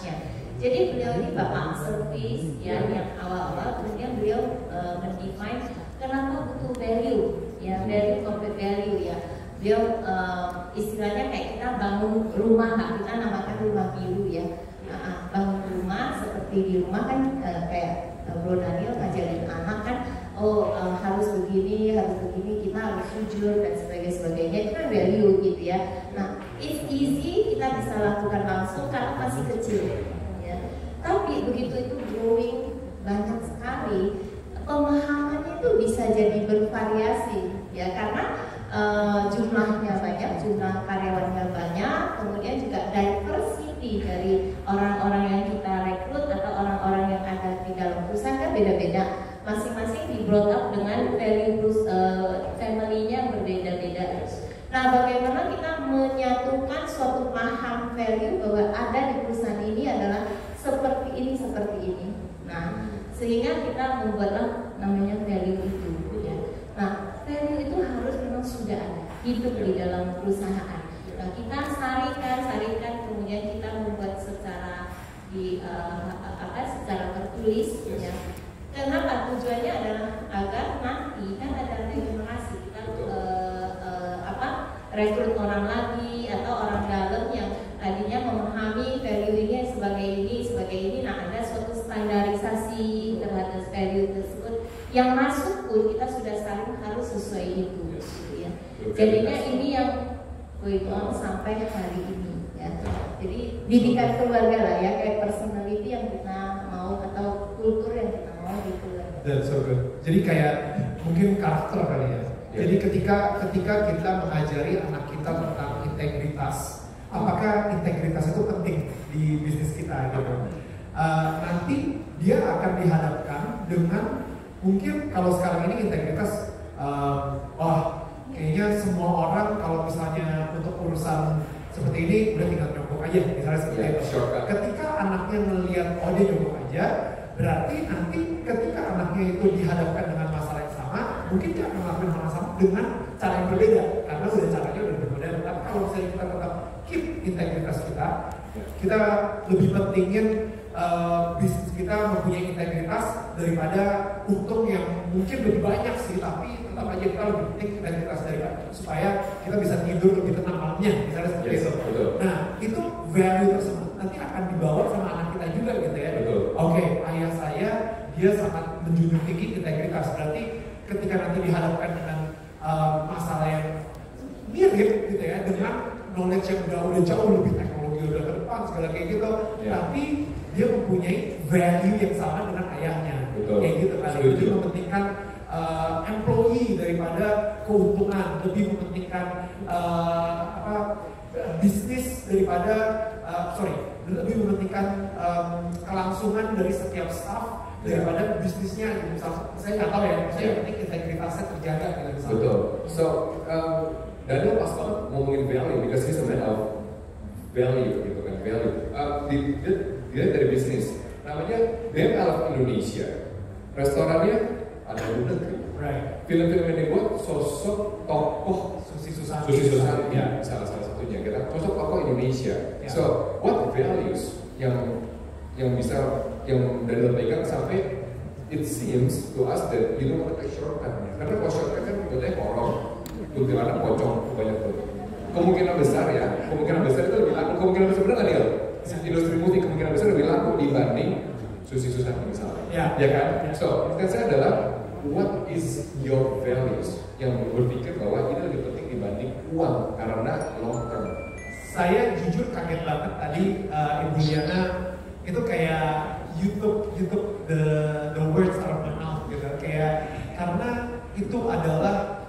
ya. Jadi beliau ini bapak service ya, yang awal-awal kemudian beliau mendefine kenapa butuh value ya, value corporate value ya. Beliau istilahnya kayak kita bangun rumah, kita namakan rumah biru ya. Bangun rumah seperti di rumah kan kayak Bro Daniel ngajarin anak kan, harus begini, kita harus jujur dan sebagainya, itu kan value gitu ya. Nah, it's easy kita bisa lakukan langsung karena masih kecil ya. Tapi begitu itu growing banyak sekali, pemahamannya itu bisa jadi bervariasi ya karena jumlahnya banyak, jumlah karyawannya banyak, kemudian juga diversity dari orang-orang yang kita rekrut atau orang-orang yang ada di dalam perusahaan kan beda-beda, masing-masing di brought up dengan value family-nya berbeda-beda. Nah, bagaimana kita menyatukan suatu paham value bahwa ada di perusahaan ini adalah seperti ini. Nah, sehingga kita membuatlah namanya value itu. Ya. Nah, value itu harus memang sudah ada, hidup di dalam perusahaan. Nah, kita sarikan, kemudian kita membuat secara secara tertulis. Ya. Kenapa? Tujuannya adalah agar nanti kan ada regenerasi kita rekrut orang lagi atau orang dalam yang tadinya memahami value ini sebagai ini. Nah, ada suatu standarisasi terhadap value tersebut yang masuk pun kita sudah saling harus sesuai itu. Gitu ya. Jadinya ini yang going on sampai hari ini. Ya. Jadi didikan keluarga lah ya, kayak personality yang kita mau atau kultur yang kita mau di keluarga. That's so good. Jadi kayak mungkin karakter kali ya. Jadi ketika kita mengajari anak kita tentang integritas, apakah integritas itu penting di bisnis kita gitu? Nanti dia akan dihadapkan dengan mungkin kalau sekarang ini integritas, kayaknya semua orang kalau misalnya untuk urusan seperti ini udah tinggal nyogok aja, misalnya seperti itu. Ketika anaknya melihat dia nyogok aja, berarti nanti ketika anaknya itu dihadapkan dengan masalah yang sama, mungkin dia akan melakukan hal yang sama dengan cara yang berbeda, karena caranya udah berbeda. Tapi kalau misalnya kita tetap keep integritas kita lebih pentingin bisnis kita mempunyai integritas daripada untung yang mungkin lebih banyak sih, tapi tetap aja kita lebih penting integritas daripada supaya kita bisa tidur lebih tenang malamnya, misalnya seperti itu. Nah, itu value tersebut nanti akan dibawa sama anak kita juga gitu ya. Oke, ayah saya dia sangat menjunjung tinggi integritas, berarti ketika nanti dihadapkan dengan masalah yang mirip gitu ya, dengan knowledge yang udah jauh lebih teknologi udah ke depan segala kayak gitu, tapi dia mempunyai value yang sama dengan ayahnya. Kayak gitu kali. Lebih mementingkan employee daripada keuntungan, lebih mementingkan bisnis daripada lebih mementingkan kelangsungan dari setiap staff daripada bisnisnya. Misalnya saya nggak tahu ya, saya yang penting integritasnya terjaga gitu misalnya. Betul. So Daniel pas banget ngomongin value because he's a man of value gitu kan, value. Dia dari bisnis, namanya BML Indonesia. Restorannya ada di negeri. Film-film yang dibuat sosok tokoh Susi Susanti ya, salah satunya. Kita sosok tokoh Indonesia. So what values yang Daniel pegang sampai it seems to us that you don't want to take shortcut. Karena kalau shortcut kan betulnya korong, kuntilanak pocong banyak tuh. Kemungkinan besar itu lebih laku. Kemungkinan besar benar nggak nih? Industri musik kemungkinan besar lebih laku dibanding Susi Susanti misalnya. Ya kan? So, pertanyaan saya adalah what is your values yang berpikir bahwa ini lebih penting dibanding uang karena long term? Saya jujur kaget banget tadi Ibu Liana itu kayak YouTube the words out of my mouth gitu, kayak karena itu adalah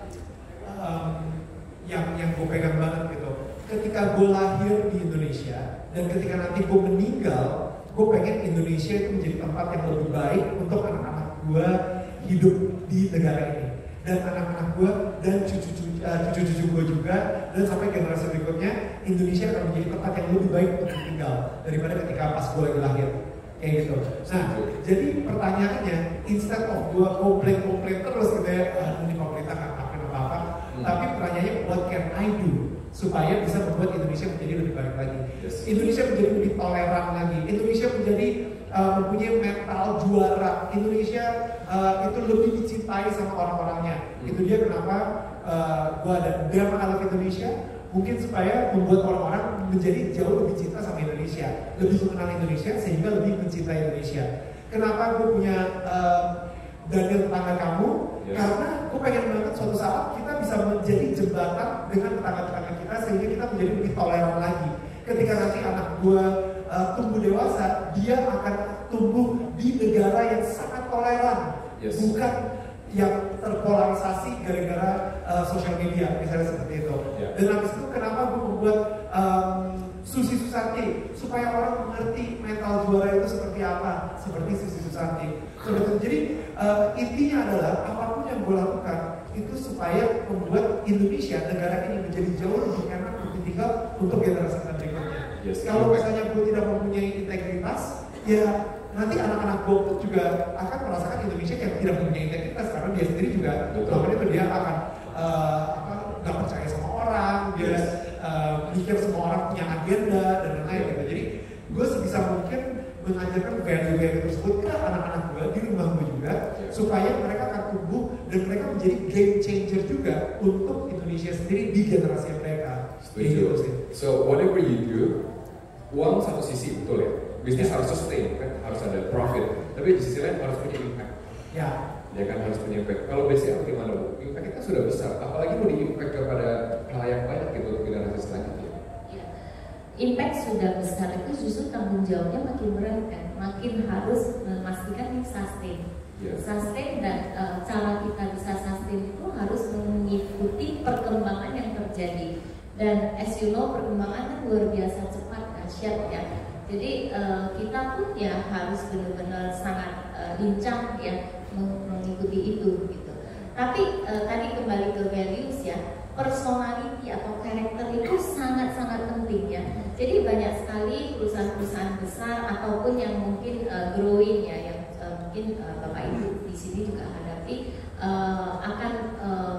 yang gue pegang banget gitu. Ketika gue lahir di Indonesia dan ketika nanti gue meninggal, gue pengen Indonesia itu menjadi tempat yang lebih baik untuk anak-anak gue hidup di negara ini, dan anak-anak gue dan cucu-cucu gue juga, dan sampai generasi berikutnya Indonesia akan menjadi tempat yang lebih baik untuk tinggal daripada ketika pas gue lagi lahir kayak gitu. Nah, jadi pertanyaannya, instead of gue komplain terus gitu ya, ini pemerintah nggak ngelakuin apa-apa, tapi pertanyaannya what can I do supaya bisa membuat Indonesia menjadi lebih baik lagi, Indonesia menjadi lebih toleran lagi, Indonesia menjadi mempunyai mental juara, Indonesia itu lebih dicintai sama orang-orangnya. Itu dia kenapa gue ada BML Anak Indonesia, mungkin supaya membuat orang-orang menjadi jauh lebih cinta sama Indonesia, lebih mengenal Indonesia sehingga lebih mencintai Indonesia. Kenapa gue punya Daniel Tetangga Kamu? Karena gue pengen banget suatu saat kita bisa menjadi jembatan dengan tetangga-tetangga kita sehingga kita menjadi lebih toleran lagi. Ketika nanti anak gue tumbuh dewasa, dia akan tumbuh di negara yang sangat toleran, bukan yang terpolarisasi gara-gara sosial media, misalnya seperti itu. Dan habis itu kenapa gue membuat Susi Susanti supaya orang mengerti mental juara itu seperti apa, seperti Susi Susanti. Jadi intinya adalah apapun yang gue lakukan itu supaya membuat Indonesia, negara ini menjadi jauh lebih enak untuk tinggal untuk generasi berikutnya. Kalau misalnya gue tidak mempunyai integritas, ya nanti anak-anak gue juga akan merasakan Indonesia yang tidak mempunyai integritas karena dia sendiri juga bahkan itu dia akan nggak percaya sama orang, dia mikir semua orang punya agenda dan lain-lain gitu. Jadi gue sebisa mungkin mengajarkan value-value tersebut ke anak-anak gue di rumah gue juga supaya mereka akan tumbuh dan mereka menjadi game changer juga untuk Indonesia sendiri di generasi mereka. Setuju. So whatever you do, uang satu sisi betul ya. Bisnis harus sustain, kan harus ada profit. Tapi di sisi lain harus punya impact. Ya kan harus punya impact. Kalau BCA gimana Bu? Impact kita sudah besar. Apalagi mau di-impact kepada halayak banyak gitu untuk generasi selanjutnya. Ya. Impact sudah besar itu justru tanggung jawabnya makin berat kan. Makin harus memastikan ini sustain. Sustain dan cara kita bisa sustain itu harus mengikuti perkembangan yang terjadi. Dan as you know perkembangan kan luar biasa cepat, dahsyat ya. Jadi kita pun ya harus benar-benar sangat lincah ya mengikuti itu gitu. Tapi tadi kembali ke values ya, personality atau karakter itu sangat-sangat penting ya. Jadi banyak sekali perusahaan-perusahaan besar ataupun yang mungkin growing ya, yang mungkin Bapak Ibu di sini juga hadapi akan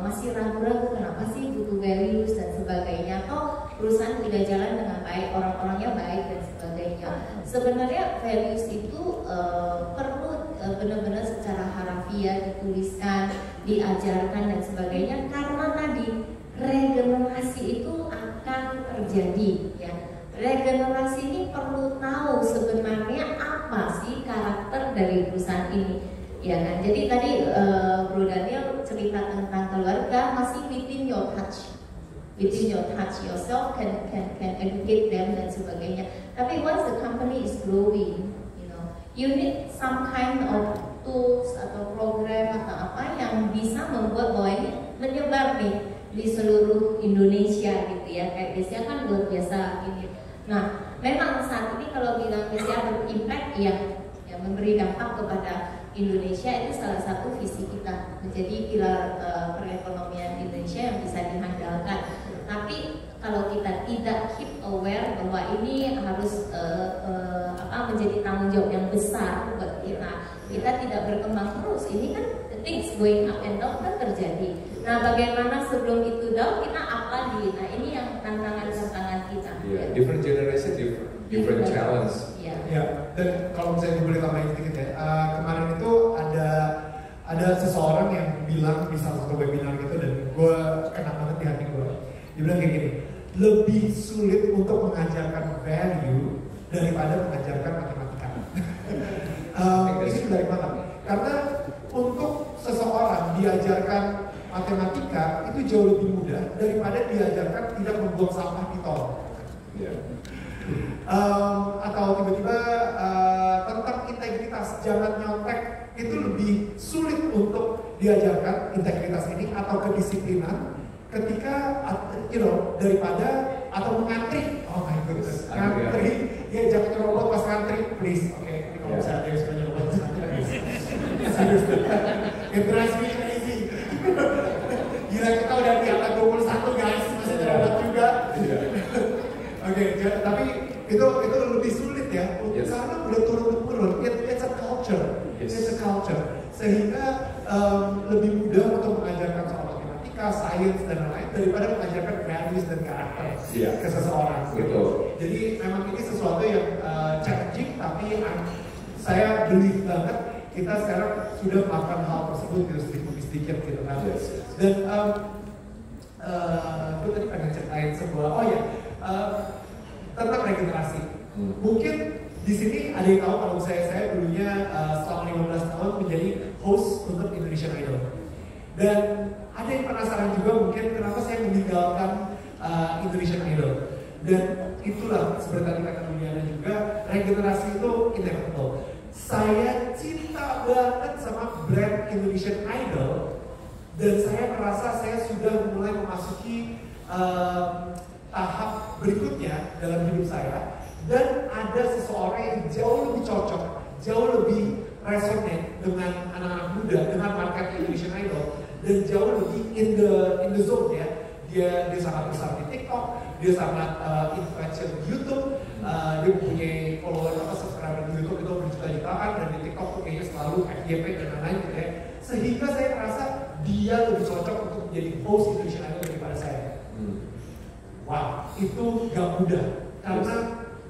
masih ragu-ragu kenapa sih butuh values dan sebagainya. Atau perusahaan tidak jalan dengan baik, orang-orangnya baik dan sebagainya. Sebenarnya values itu perlu benar-benar secara harafiah dituliskan, diajarkan dan sebagainya karena tadi regenerasi itu akan terjadi ya. Regenerasi ini perlu tahu sebenarnya apa sih karakter dari perusahaan ini ya kan. Jadi tadi Bro Daniel cerita tentang keluarga masih within your touch. Within your touch, yourself can educate them dan sebagainya. Tapi once the company is growing, you need some kind of tools atau program atau apa yang bisa membuat bahwa ini menyebar nih di seluruh Indonesia gitu ya. Kayak BCA kan luar biasa ini. Nah, memang saat ini kalau bilang BCA berimpact ya memberi dampak kepada Indonesia itu salah satu visi kita menjadi pilar perekonomian Indonesia yang bisa diandalkan. Tapi kalau kita tidak keep aware bahwa ini harus menjadi tanggung jawab yang besar buat kita tidak berkembang terus. Ini kan things going up and down kan terjadi. Nah, bagaimana sebelum itu down kita up lagi. Nah, ini yang tantangan-tantangan kita. Different generation, different challenge. Ya, dan kalau misalnya boleh tambahin sedikit ya, kemarin itu ada seseorang yang bilang di salah satu webinar gitu dan gue kena banget di hati gue. Dia bilang kayak gini, lebih sulit untuk mengajarkan value daripada mengajarkan matematika. Ini dari mana? Karena untuk seseorang diajarkan matematika itu jauh lebih mudah daripada diajarkan tidak membuang sampah di tol. Atau tiba-tiba tentang integritas, jangan nyontek, itu lebih sulit untuk diajarkan integritas ini atau kedisiplinan ketika daripada atau mengantri. Oh my goodness, ngantri, ya jangan nyerobot pas ngantri, please. Oke, ini kalau misalnya ada yang suka nyerobot pas ngantri, serius deh. Generasi crazy. Gila, kita udah di angka 21 guys, masih nyerobot juga. Oke, tapi itu lebih sulit ya, karena udah turun-temurun. It's a culture. Sehingga lebih mudah untuk mengajarkan soal matematika, sains dan lain-lain daripada mengajarkan values dan karakter ke seseorang. Gitu. Jadi memang ini sesuatu yang challenging, tapi saya believe banget kita sekarang sudah melakukan hal tersebut sedikit gitu kan. Dan gue tadi pengen ceritain sebuah tentang regenerasi. Mungkin di sini ada yang tahu kalau saya dulunya selama 15 tahun menjadi host untuk Indonesian Idol. Dan ada yang penasaran juga mungkin kenapa saya meninggalkan Indonesian Idol. Dan itulah seperti tadi kata Juliana juga, regenerasi itu inevitable. saya cinta banget sama brand Indonesian Idol, dan saya merasa saya sudah mulai memasuki tahap berikutnya dalam hidup saya, dan ada seseorang yang jauh lebih cocok, jauh lebih resonate dengan anak-anak muda, dengan market Indonesian Idol, dan jauh lebih in the zone ya. Dia sangat besar di TikTok, dia sangat influential di YouTube, dia mempunyai follower subscriber di YouTube itu berjuta-jutaan, dan di TikTok tuh kayaknya selalu FYP dan lain-lain gitu ya. Sehingga saya merasa dia lebih cocok untuk menjadi host Indonesian Idol daripada saya. Wow, itu gak mudah karena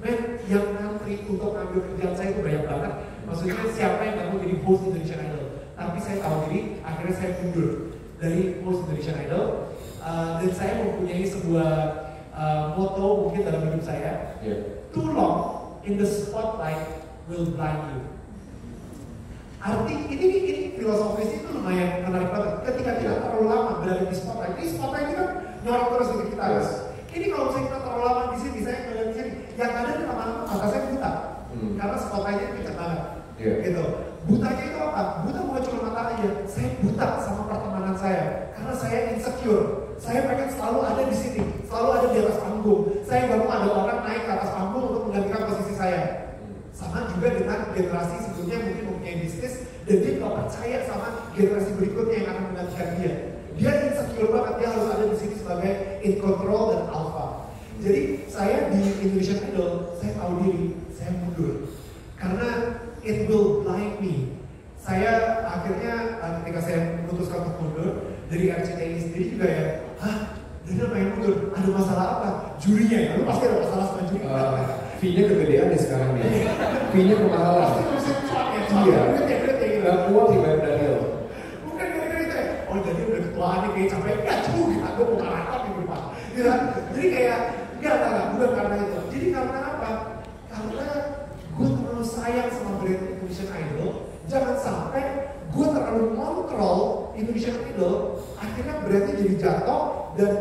men yang ngantri untuk ambil kerjaan saya itu banyak banget. Maksudnya siapa yang gak mau jadi host Indonesian Idol? Tapi saya tahu diri, akhirnya saya mundur dari host Indonesian Idol. Dan saya mempunyai sebuah motto mungkin dalam hidup saya, too long in the spotlight will blind you. Arti ini filosofis itu lumayan menarik banget. Ketika kita terlalu lama berada di spotlight ini kan nyorong terus ke kita. Ini kalau misalnya kita terlalu lama di sini, saya ngeliat di sini, yang ada di lama-lama mata saya buta, karena spotlightnya kencang banget. Gitu. Butanya itu apa? Buta bukan cuma mata aja. Saya buta sama pertemanan saya, karena saya insecure. Saya pengen selalu ada di sini, selalu ada di atas panggung. Saya nggak mau ada orang naik ke atas panggung untuk menggantikan posisi saya. Sama juga dengan generasi sebelumnya mungkin mempunyai bisnis, dan dia nggak percaya sama generasi berikutnya yang akan menggantikan dia. Dia insecure banget, dia harus ada di sini sebagai in control dan alpha. Jadi saya di Indonesian Idol, saya tahu diri, saya mundur. Karena it will blind me. Saya akhirnya ketika saya memutuskan untuk mundur dari RCTI sendiri juga ya, Daniel pengen mundur, ada masalah apa? Jurinya ya, lu pasti ada masalah sama juri. Fee-nya kegedean nih sekarang nih. Fee-nya kemahalan. Iya, gak kuat dibayar Daniel. Bukan gara-gara itu ya, oh Daniel udah ketuaan nih kayak capek, enggak juga, gue mau ngarangkan minggu depan. Jadi kayak, enggak, bukan karena itu. Jadi karena apa? Karena gue terlalu sayang sama brand Indonesian Idol. Jangan sampai gue terlalu kontrol Indonesian Idol, akhirnya brandnya jadi jatuh, dan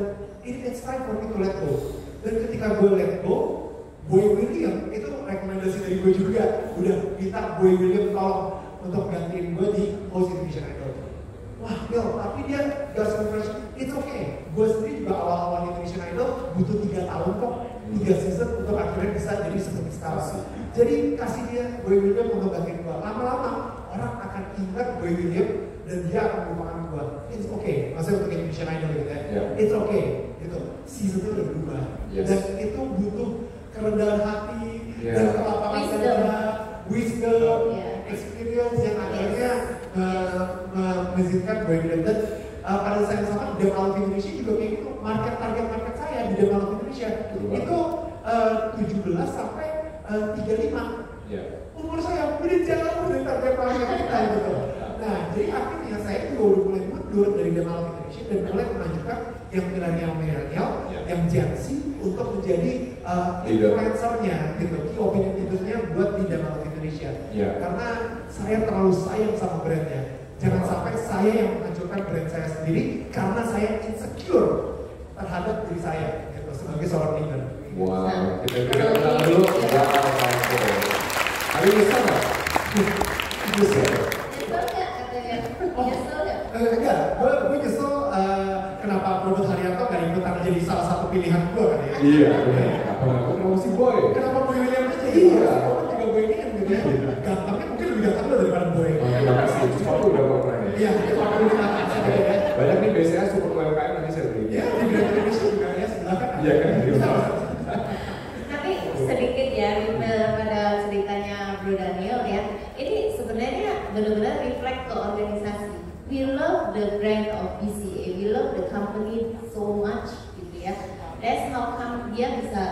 it's time for me to let go. Dan ketika gue let go, Boy William itu rekomendasi dari gue juga, udah minta Boy William tolong untuk gantiin gue di host Indonesian Idol. Wah, tapi dia gak se-fresh, it's okay. Gue sendiri juga awal-awal Indonesian Idol butuh 3 tahun kok, 3 season untuk akhirnya bisa jadi seperti sekarang. Jadi kasih dia Boy William untuk gantiin gue. Lama-lama orang akan ingat Boy William dan dia akan melupakan gue. It's okay, maksudnya untuk Indonesian Idol gitu ya. It's okay, gitu. Seasonnya udah berubah, dan itu butuh kerendahan hati dan kelapangan dada, wisdom, experience yang akhirnya mengizinkan Boy William. Dan pada saat yang sama di Demalog Indonesia juga kayak gitu. Target market saya di Demalog Indonesia itu 17 sampai 35. Umur saya udah jauh dari target market kita gitu. Nah, jadi akhirnya saya juga udah mulai mundur dari Demalog Indonesia dan mulai melanjutkan yang milenial, yang Gen Z untuk menjadi influencernya gitu, key opinion leadernya buat di Demalog Indonesia. Karena saya terlalu sayang sama brandnya. Jangan sampai saya yang menghancurkan brand saya sendiri karena saya insecure terhadap diri saya gitu, sebagai seorang leader. Wow, kita dulu. Ada nyesel nggak? Nyesel. Enggak, gue nyesel kenapa Robert Haryanto gak ikutan jadi salah satu pilihan gue kan ya. Iya, kenapa promosi Boy? Kenapa Boy William aja? Iya, gue juga Boy ini kan gitu ya. Gampangnya mungkin lebih gampang daripada Boy. Makasih, sepatu udah keren ya. Iya, sepatu udah keren ya. Banyak nih BCA support UMKM nanti saya beli. Iya, di Grand Indonesia juga ya, sebelah kan. Iya kan, Tapi sedikit ya, pada ceritanya Bro Daniel ya, ini sebenarnya benar-benar reflect ke organisasi. We love the brand of BCA, we love the company so much gitu ya. That's how come dia bisa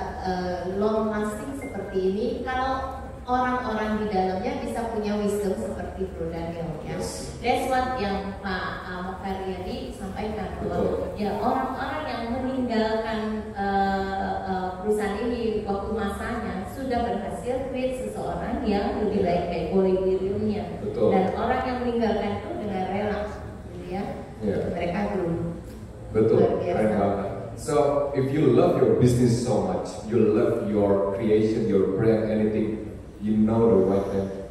long lasting seperti ini kalau orang-orang di dalamnya bisa punya wisdom seperti Bro Daniel ya. That's what yang Pak Karyadi sampaikan bahwa ya orang-orang yang meninggalkan perusahaan ini waktu masanya sudah berhasil create seseorang yang lebih baik kayak Boy William-nya. Dan orang yang meninggalkan itu dengan rela gitu ya. Mereka belum. Betul, keren banget. So, if you love your business so much, you love your creation, your brand, anything, you know the right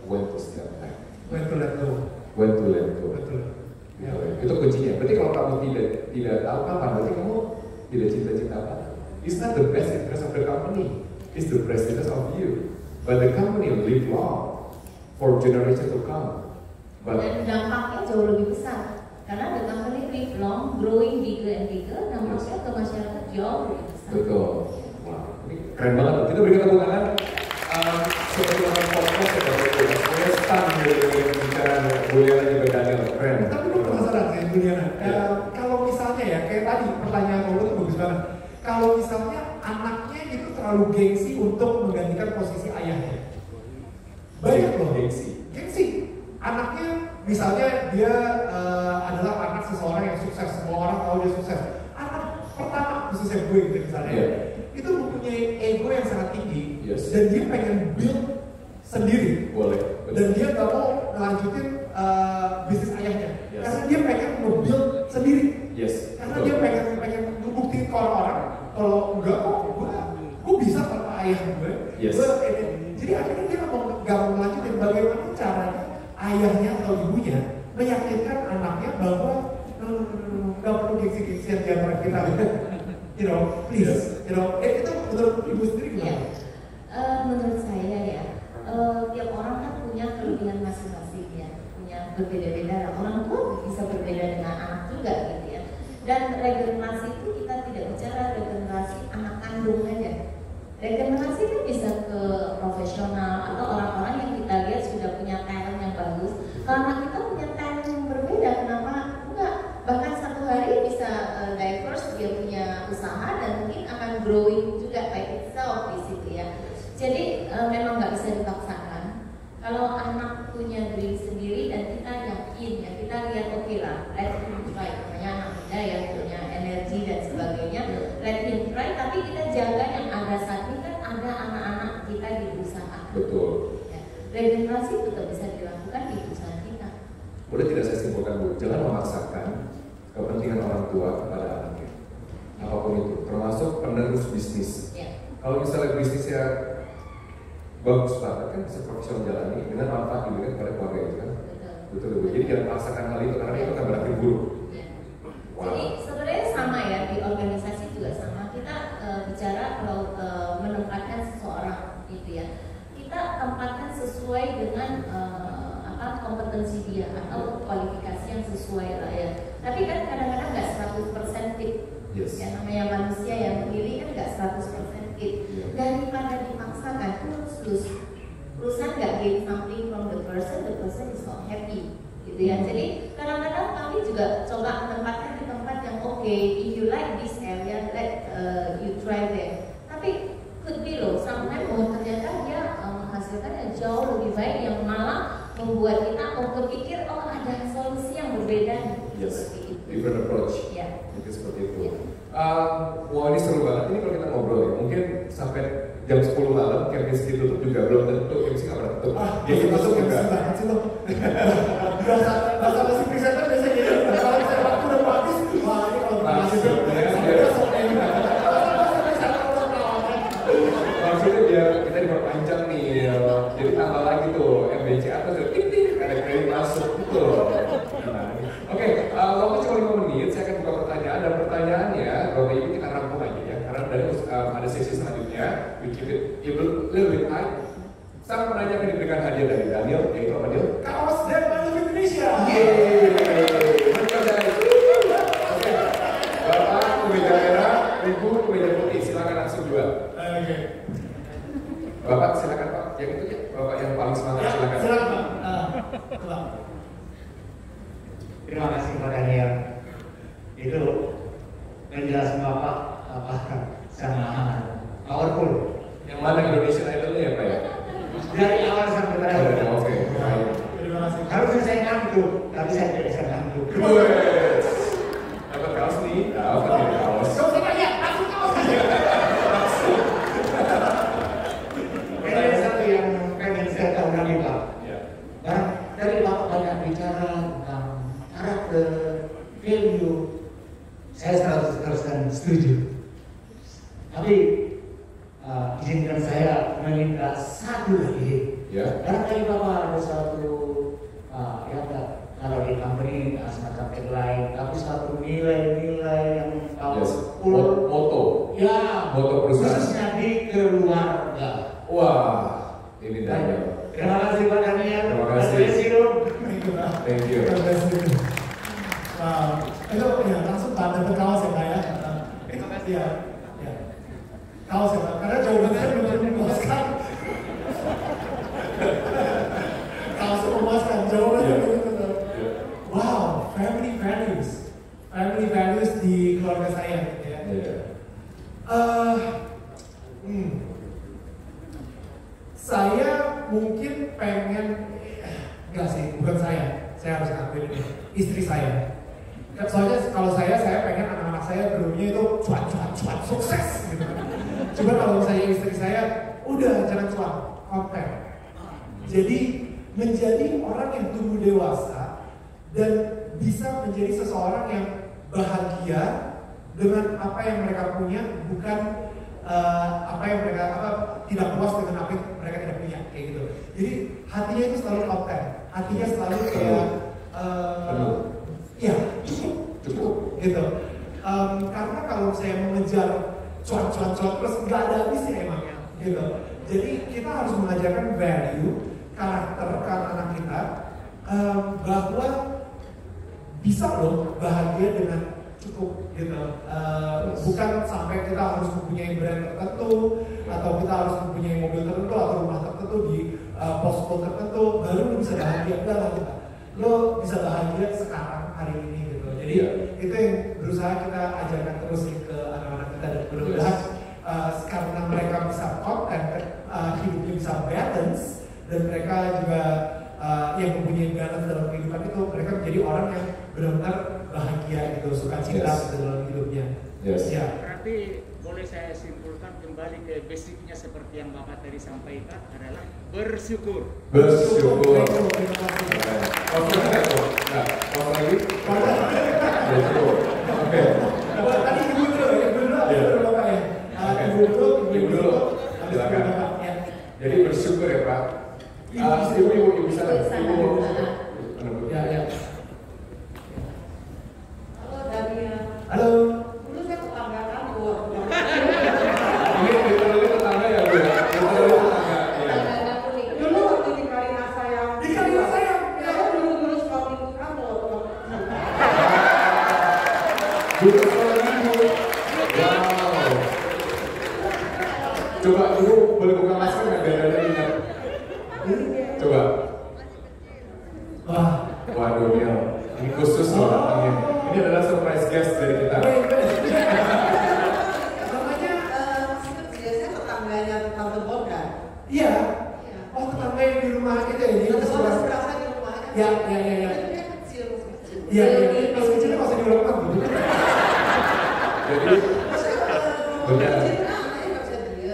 when to step back, When to let go. when to let go. Betul. Ya, itu kuncinya. Berarti kalau kamu tidak tahu apa, berarti kamu tidak cinta apa. It's not the best interest of the company. It's the best interest of you. But the company live long for generation to come. But Dan dampaknya jauh lebih besar karena the company live long, growing bigger and bigger, dampaknya ke masyarakat jauh lebih besar. betul. Wow, ini keren banget. Kita berikan tepuk tangan. Seperti orang podcast seperti itu. Semuanya stun dari bicara Juliana juga Daniel. Keren. Tapi gue penasaran sih Juliana. Kalau misalnya ya, kayak tadi pertanyaan lo tuh bagus banget. Kalau misalnya anaknya itu terlalu gengsi untuk menggantikan posisi ayahnya. Banyak loh. Gengsi. Anaknya misalnya dia adalah anak seseorang yang sukses. Semua orang tahu dia sukses. Anak pertama khususnya gue gitu misalnya. Itu mempunyai ego yang sangat tinggi. Dan dia pengen build sendiri. Boleh. Dan dia gak mau melanjutin bisnis ayahnya. Karena dia pengen nge-build sendiri. Karena dia pengen ngebuktiin ke orang-orang kalau enggak kok gue bisa tanpa ayah gue. Jadi akhirnya dia gak mau melanjutin. Bagaimana caranya ayahnya atau ibunya meyakinkan anaknya bahwa gak perlu gengsi-gengsian di antara kita. Please. Itu menurut ibu sendiri gimana? Menurut saya ya, tiap orang kan punya kelebihan masing-masing ya, punya berbeda-beda. Orang tua bisa berbeda dengan anak juga gitu ya. Dan regenerasi itu kita tidak bicara regenerasi anak kandung aja. Regenerasi kan bisa ke profesional atau orang-orang yang kita lihat sudah punya talent yang bagus. Karena kita punya talent yang berbeda, kenapa enggak? Bahkan satu hari bisa diverse, dia punya usaha dan mungkin akan growing juga by itself di situ ya. Jadi memang nggak bisa dipaksakan. Kalau anak punya dream sendiri dan kita yakin ya, kita lihat oke lah, let him try. Namanya anak muda ya, punya energi dan sebagainya, let him try. Tapi kita jaga yang ada saat ini kan ada anak-anak kita di perusahaan. Betul. Ya. Regenerasi tetap bisa dilakukan di perusahaan kita. Boleh tidak saya simpulkan Bu, jangan memaksakan kepentingan orang tua kepada anaknya. Apapun itu, termasuk penerus bisnis. Kalau misalnya bisnisnya bagus banget kan bisa profesional jalani dengan manfaat juga kepada keluarga itu kan. Betul. Jadi jangan paksakan hal itu karena itu akan berakhir buruk. Jadi sebenarnya sama ya, di organisasi juga sama. Kita bicara kalau menempatkan seseorang gitu ya, kita tempatkan sesuai dengan kompetensi dia atau kualifikasi yang sesuai lah ya. Tapi kan kadang-kadang nggak 100% fit. Ya namanya manusia yang memilih kan nggak 100% fit. Daripada dipaksakan terus perusahaan nggak gain something from the person is not happy gitu ya. Jadi kadang-kadang kami juga coba menempatkan di tempat yang oke, if you like this area, let you try there. Tapi could be loh, sometimes ternyata dia menghasilkan yang jauh lebih baik yang malah membuat kita berpikir oh ada solusi yang berbeda seperti itu. Different approach. Mungkin seperti itu. Wah ini seru banget. Ini kalau kita ngobrol ya, mungkin sampai jam 10 malam campus ditutup juga belum tentu. Campus nggak pernah tutup. Dia tutup juga. Bahasa masih presenter biasanya ya. Kalau saya waktu udah habis, wah ini kalau masih maksudnya biar kita diperpanjang nih, jadi tambah lagi tuh MBC atau ting ada kredit masuk gitu loh. Oke, waktu cuma 5 menit, saya akan buka pertanyaan dan pertanyaannya, Bapak Ibu kita rangkum aja ya, karena dari ada sesi selanjutnya, we keep it a little bit tight. Sang penanya akan diberikan hadiah dari Daniel, yaitu apa Daniel? Kaos dan baju Indonesia. Oke, Bapak kemeja merah, Ibu kemeja putih, silakan langsung jual. Bapak silakan Pak, yang itu ya, Bapak yang paling semangat silakan. Silakan Pak. Terima kasih Pak Daniel. Itu penjelasan Bapak sangat powerful. Yang mana Indonesian Idol-nya ya Pak ya? Dari awal sampai terakhir. Oke, baik. Terima kasih. Harusnya saya ngantuk, tapi saya tidak bisa ngantuk. Dapat kaos nih, dapat kaos. Kaos apa ya? Langsung kaos aja. Ada satu yang pengen saya tahu lagi Pak. Dari Bapak banyak bicara tentang karakter, value. Saya 100% setuju. Tapi izinkan saya meminta satu lagi. Ya. Barangkali Bapak ada satu, ya kalau di company semacam tagline, tapi satu nilai-nilai yang powerful. Moto. Ya, Moto perusahaan. khususnya di keluarga. Wah, ini Daniel. Terima kasih Pak Daniel. Terima kasih. Thank you. Itu ya langsung tanda ke kaos ya Pak ya. Terima kasih ya. Kaos ya Pak, karena jawabannya belum memuaskan. Kaos memuaskan, jawabannya belum. Wow, family values di keluarga saya ya. Saya mungkin pengen, enggak sih, bukan saya harus ngakuin ini, istri saya. Soalnya kalau saya pengen anak-anak saya dulunya itu cuan, sukses gitu kan. Coba kalau saya istri saya, udah jangan cuan, konten. Jadi menjadi orang yang tumbuh dewasa dan bisa menjadi seseorang yang bahagia dengan apa yang mereka punya, bukan apa yang mereka tidak puas dengan apa yang mereka tidak punya, kayak gitu. Jadi hatinya itu selalu konten, hatinya selalu kayak ya cukup gitu. Karena kalau saya mengejar cuan terus nggak ada habisnya emangnya gitu. Jadi kita harus mengajarkan value karakter ke anak kita bahwa bisa loh bahagia dengan cukup gitu. Bukan sampai kita harus mempunyai brand tertentu atau kita harus mempunyai mobil tertentu atau rumah tertentu di posko tertentu baru lo bisa bahagia. Enggak lah kita. Lo bisa bahagia sekarang hari ini gitu. Jadi itu yang berusaha kita ajarkan terus ke anak-anak kita dan mudah-mudahan karena mereka bisa konten, hidupnya bisa balance dan mereka juga yang mempunyai balance dalam kehidupan itu mereka menjadi orang yang benar-benar bahagia gitu, sukacita dalam hidupnya. Ya. Berarti boleh saya simpulkan kembali ke basicnya seperti yang Bapak tadi sampaikan adalah bersyukur. Bersyukur. Terima kasih. Oke. Tadi ibu dulu Bapak ya. Ibu dulu. Silakan. Jadi bersyukur ya Pak. Ibu bisa. Ya. Halo Daniel. Halo. Dulu saya tetangga kamu. Ini literally tetangga ya Bu? Literally tetangga. Iya. Dulu waktu di Kalina Sayang. Di Kalina Sayang. Ya, dulu sekolah minggu kamu. Dulu sekolah minggu. Wow. Coba Ibu boleh buka masker nggak biar ada ingat? Coba. Waduh Neil, ini khusus loh datangnya. Ini adalah surprise guest dari kita. Namanya Masih kecil, saya tetangganya Tante Bondan. iya. Oh tetangga yang di rumah itu ya? Dia Tante Bondan sebelah. sebelah saya di rumahnya. Ya. Dia kecil, masih kecil. Iya. Pas kecilnya masih di rumah gitu. Jadi benar.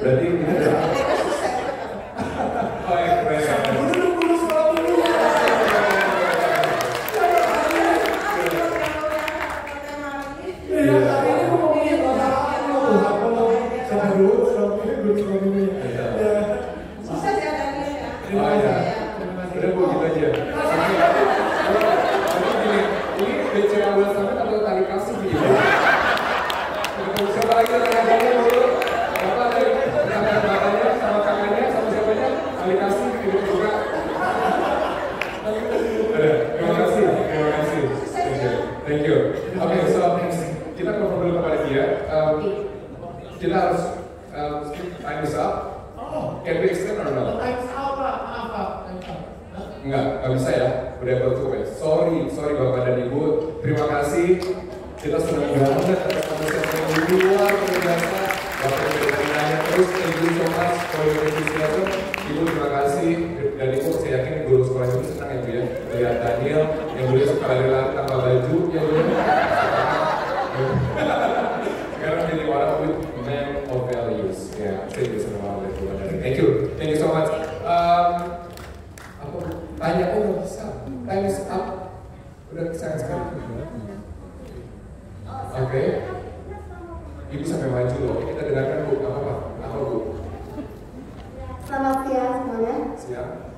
Berarti ini adalah oh ya keren. Dulu sekolah dulu. Iya, hari ini aku mau ngomongin bahasa lo. Apa lo? Sama dulu, sekolah dulu ya. Sukses ya Daniel ya. Terima Oh iya. Terima kasih. Udah Bu gitu aja. Jadi gini, ini BC awal sampai atau tali kasih gitu. Siapa lagi tetangganya dulu? Bapak ada tetangga bapaknya sama kakaknya sama siapanya? Tali kasih gitu juga. Ada. Terima kasih. Thank you. Oke, so kita ngobrol dulu kepada dia. Kita harus time is up. Can we extend or no? Times out Pak, maaf Pak. Nggak bisa ya. Udah cukup ya. Sorry Bapak dan Ibu. Terima kasih. Kita senang banget atas konser yang luar biasa. Bapak dari nanya terus. Thank you so much for your enthusiasm. Ibu terima kasih. Dan Ibu saya yakin guru sekolah itu senang ya Bu ya. Melihat Daniel yang dulu suka lari-lari tanpa baju ya Bu. Sekarang jadi orang with man of values. Ya, saya juga senang banget Bu. Thank you so much. Tanya bisa. Time is up. Udah sayang sekali. Oke. Ibu sampai maju loh. Kita dengarkan Bu. Apa Bu? Selamat siang semuanya. Siap.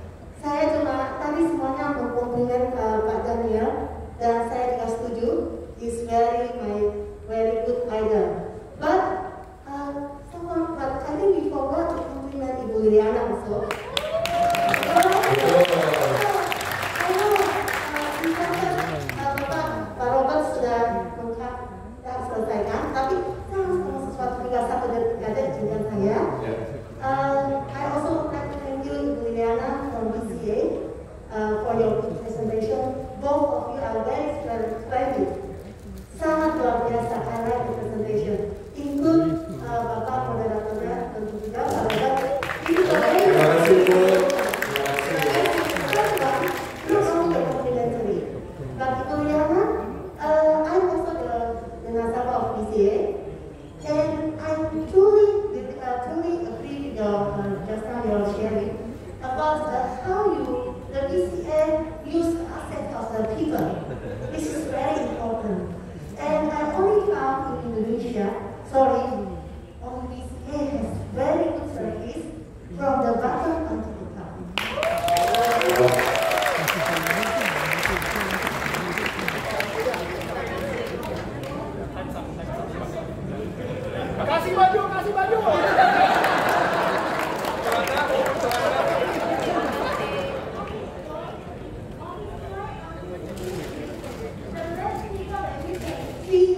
Indonesia, sorry, all BCA has very good service from the bottom until the top. Kasih baju, kasih baju. We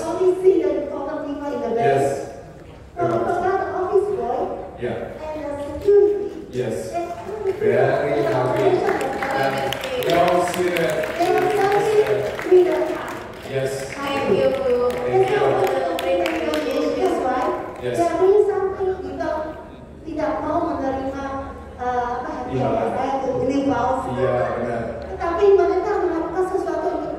only see the important people in the back. Yes. From the office boy Yeah. and the security. Yes. Very Very happy. And we all see that. They were serving with the car. Yes. Thank you. Thank you. That's why Yes. they are doing something tidak mau menerima Imbalan. saya untuk beli paus. Iya, benar. Tetapi mereka melakukan sesuatu untuk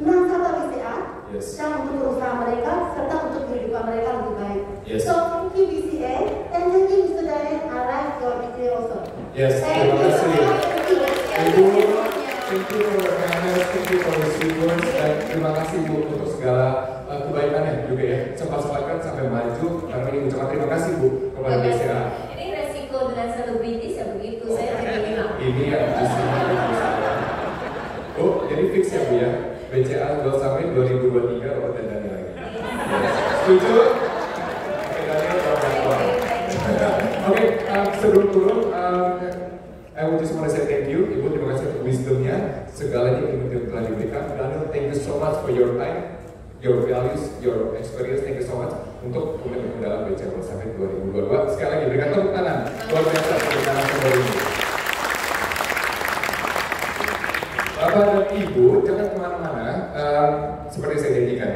nasabah BCA Yes. dan untuk berusaha mereka serta untuk kehidupan mereka lebih baik. Yes. So thank you BCA and thank you Mr. Daniel. I like your BCA also. Yes, Thank terima you. kasih. Thank Ibu, you. thank you for your kindness, thank you for your sweet words, dan terima kasih Bu untuk segala kebaikannya juga ya. Sempat-sempatkan sampai maju, karena ini ucapan terima kasih Bu kepada BCA. Ini resiko dengan selebritis ya begitu, saya tidak bilang. Ini yang di sini. Oh, jadi fix ya Bu ya. BCA Gold Summit 2023 Robert dan Daniel lagi. Setuju? Oke, Daniel kalau Oke, sebelum turun, I would just want to say thank you, Ibu. Terima kasih untuk wisdomnya, segalanya yang telah diberikan. Daniel, thank you so much for your time, your values, your experience. Thank you so much untuk komitmen dalam BCA Gold Summit 2022. Sekali lagi berikan tepuk tangan luar biasa untuk narasumber ini. Bapak dan Ibu, jangan kemana-mana. Seperti saya janjikan.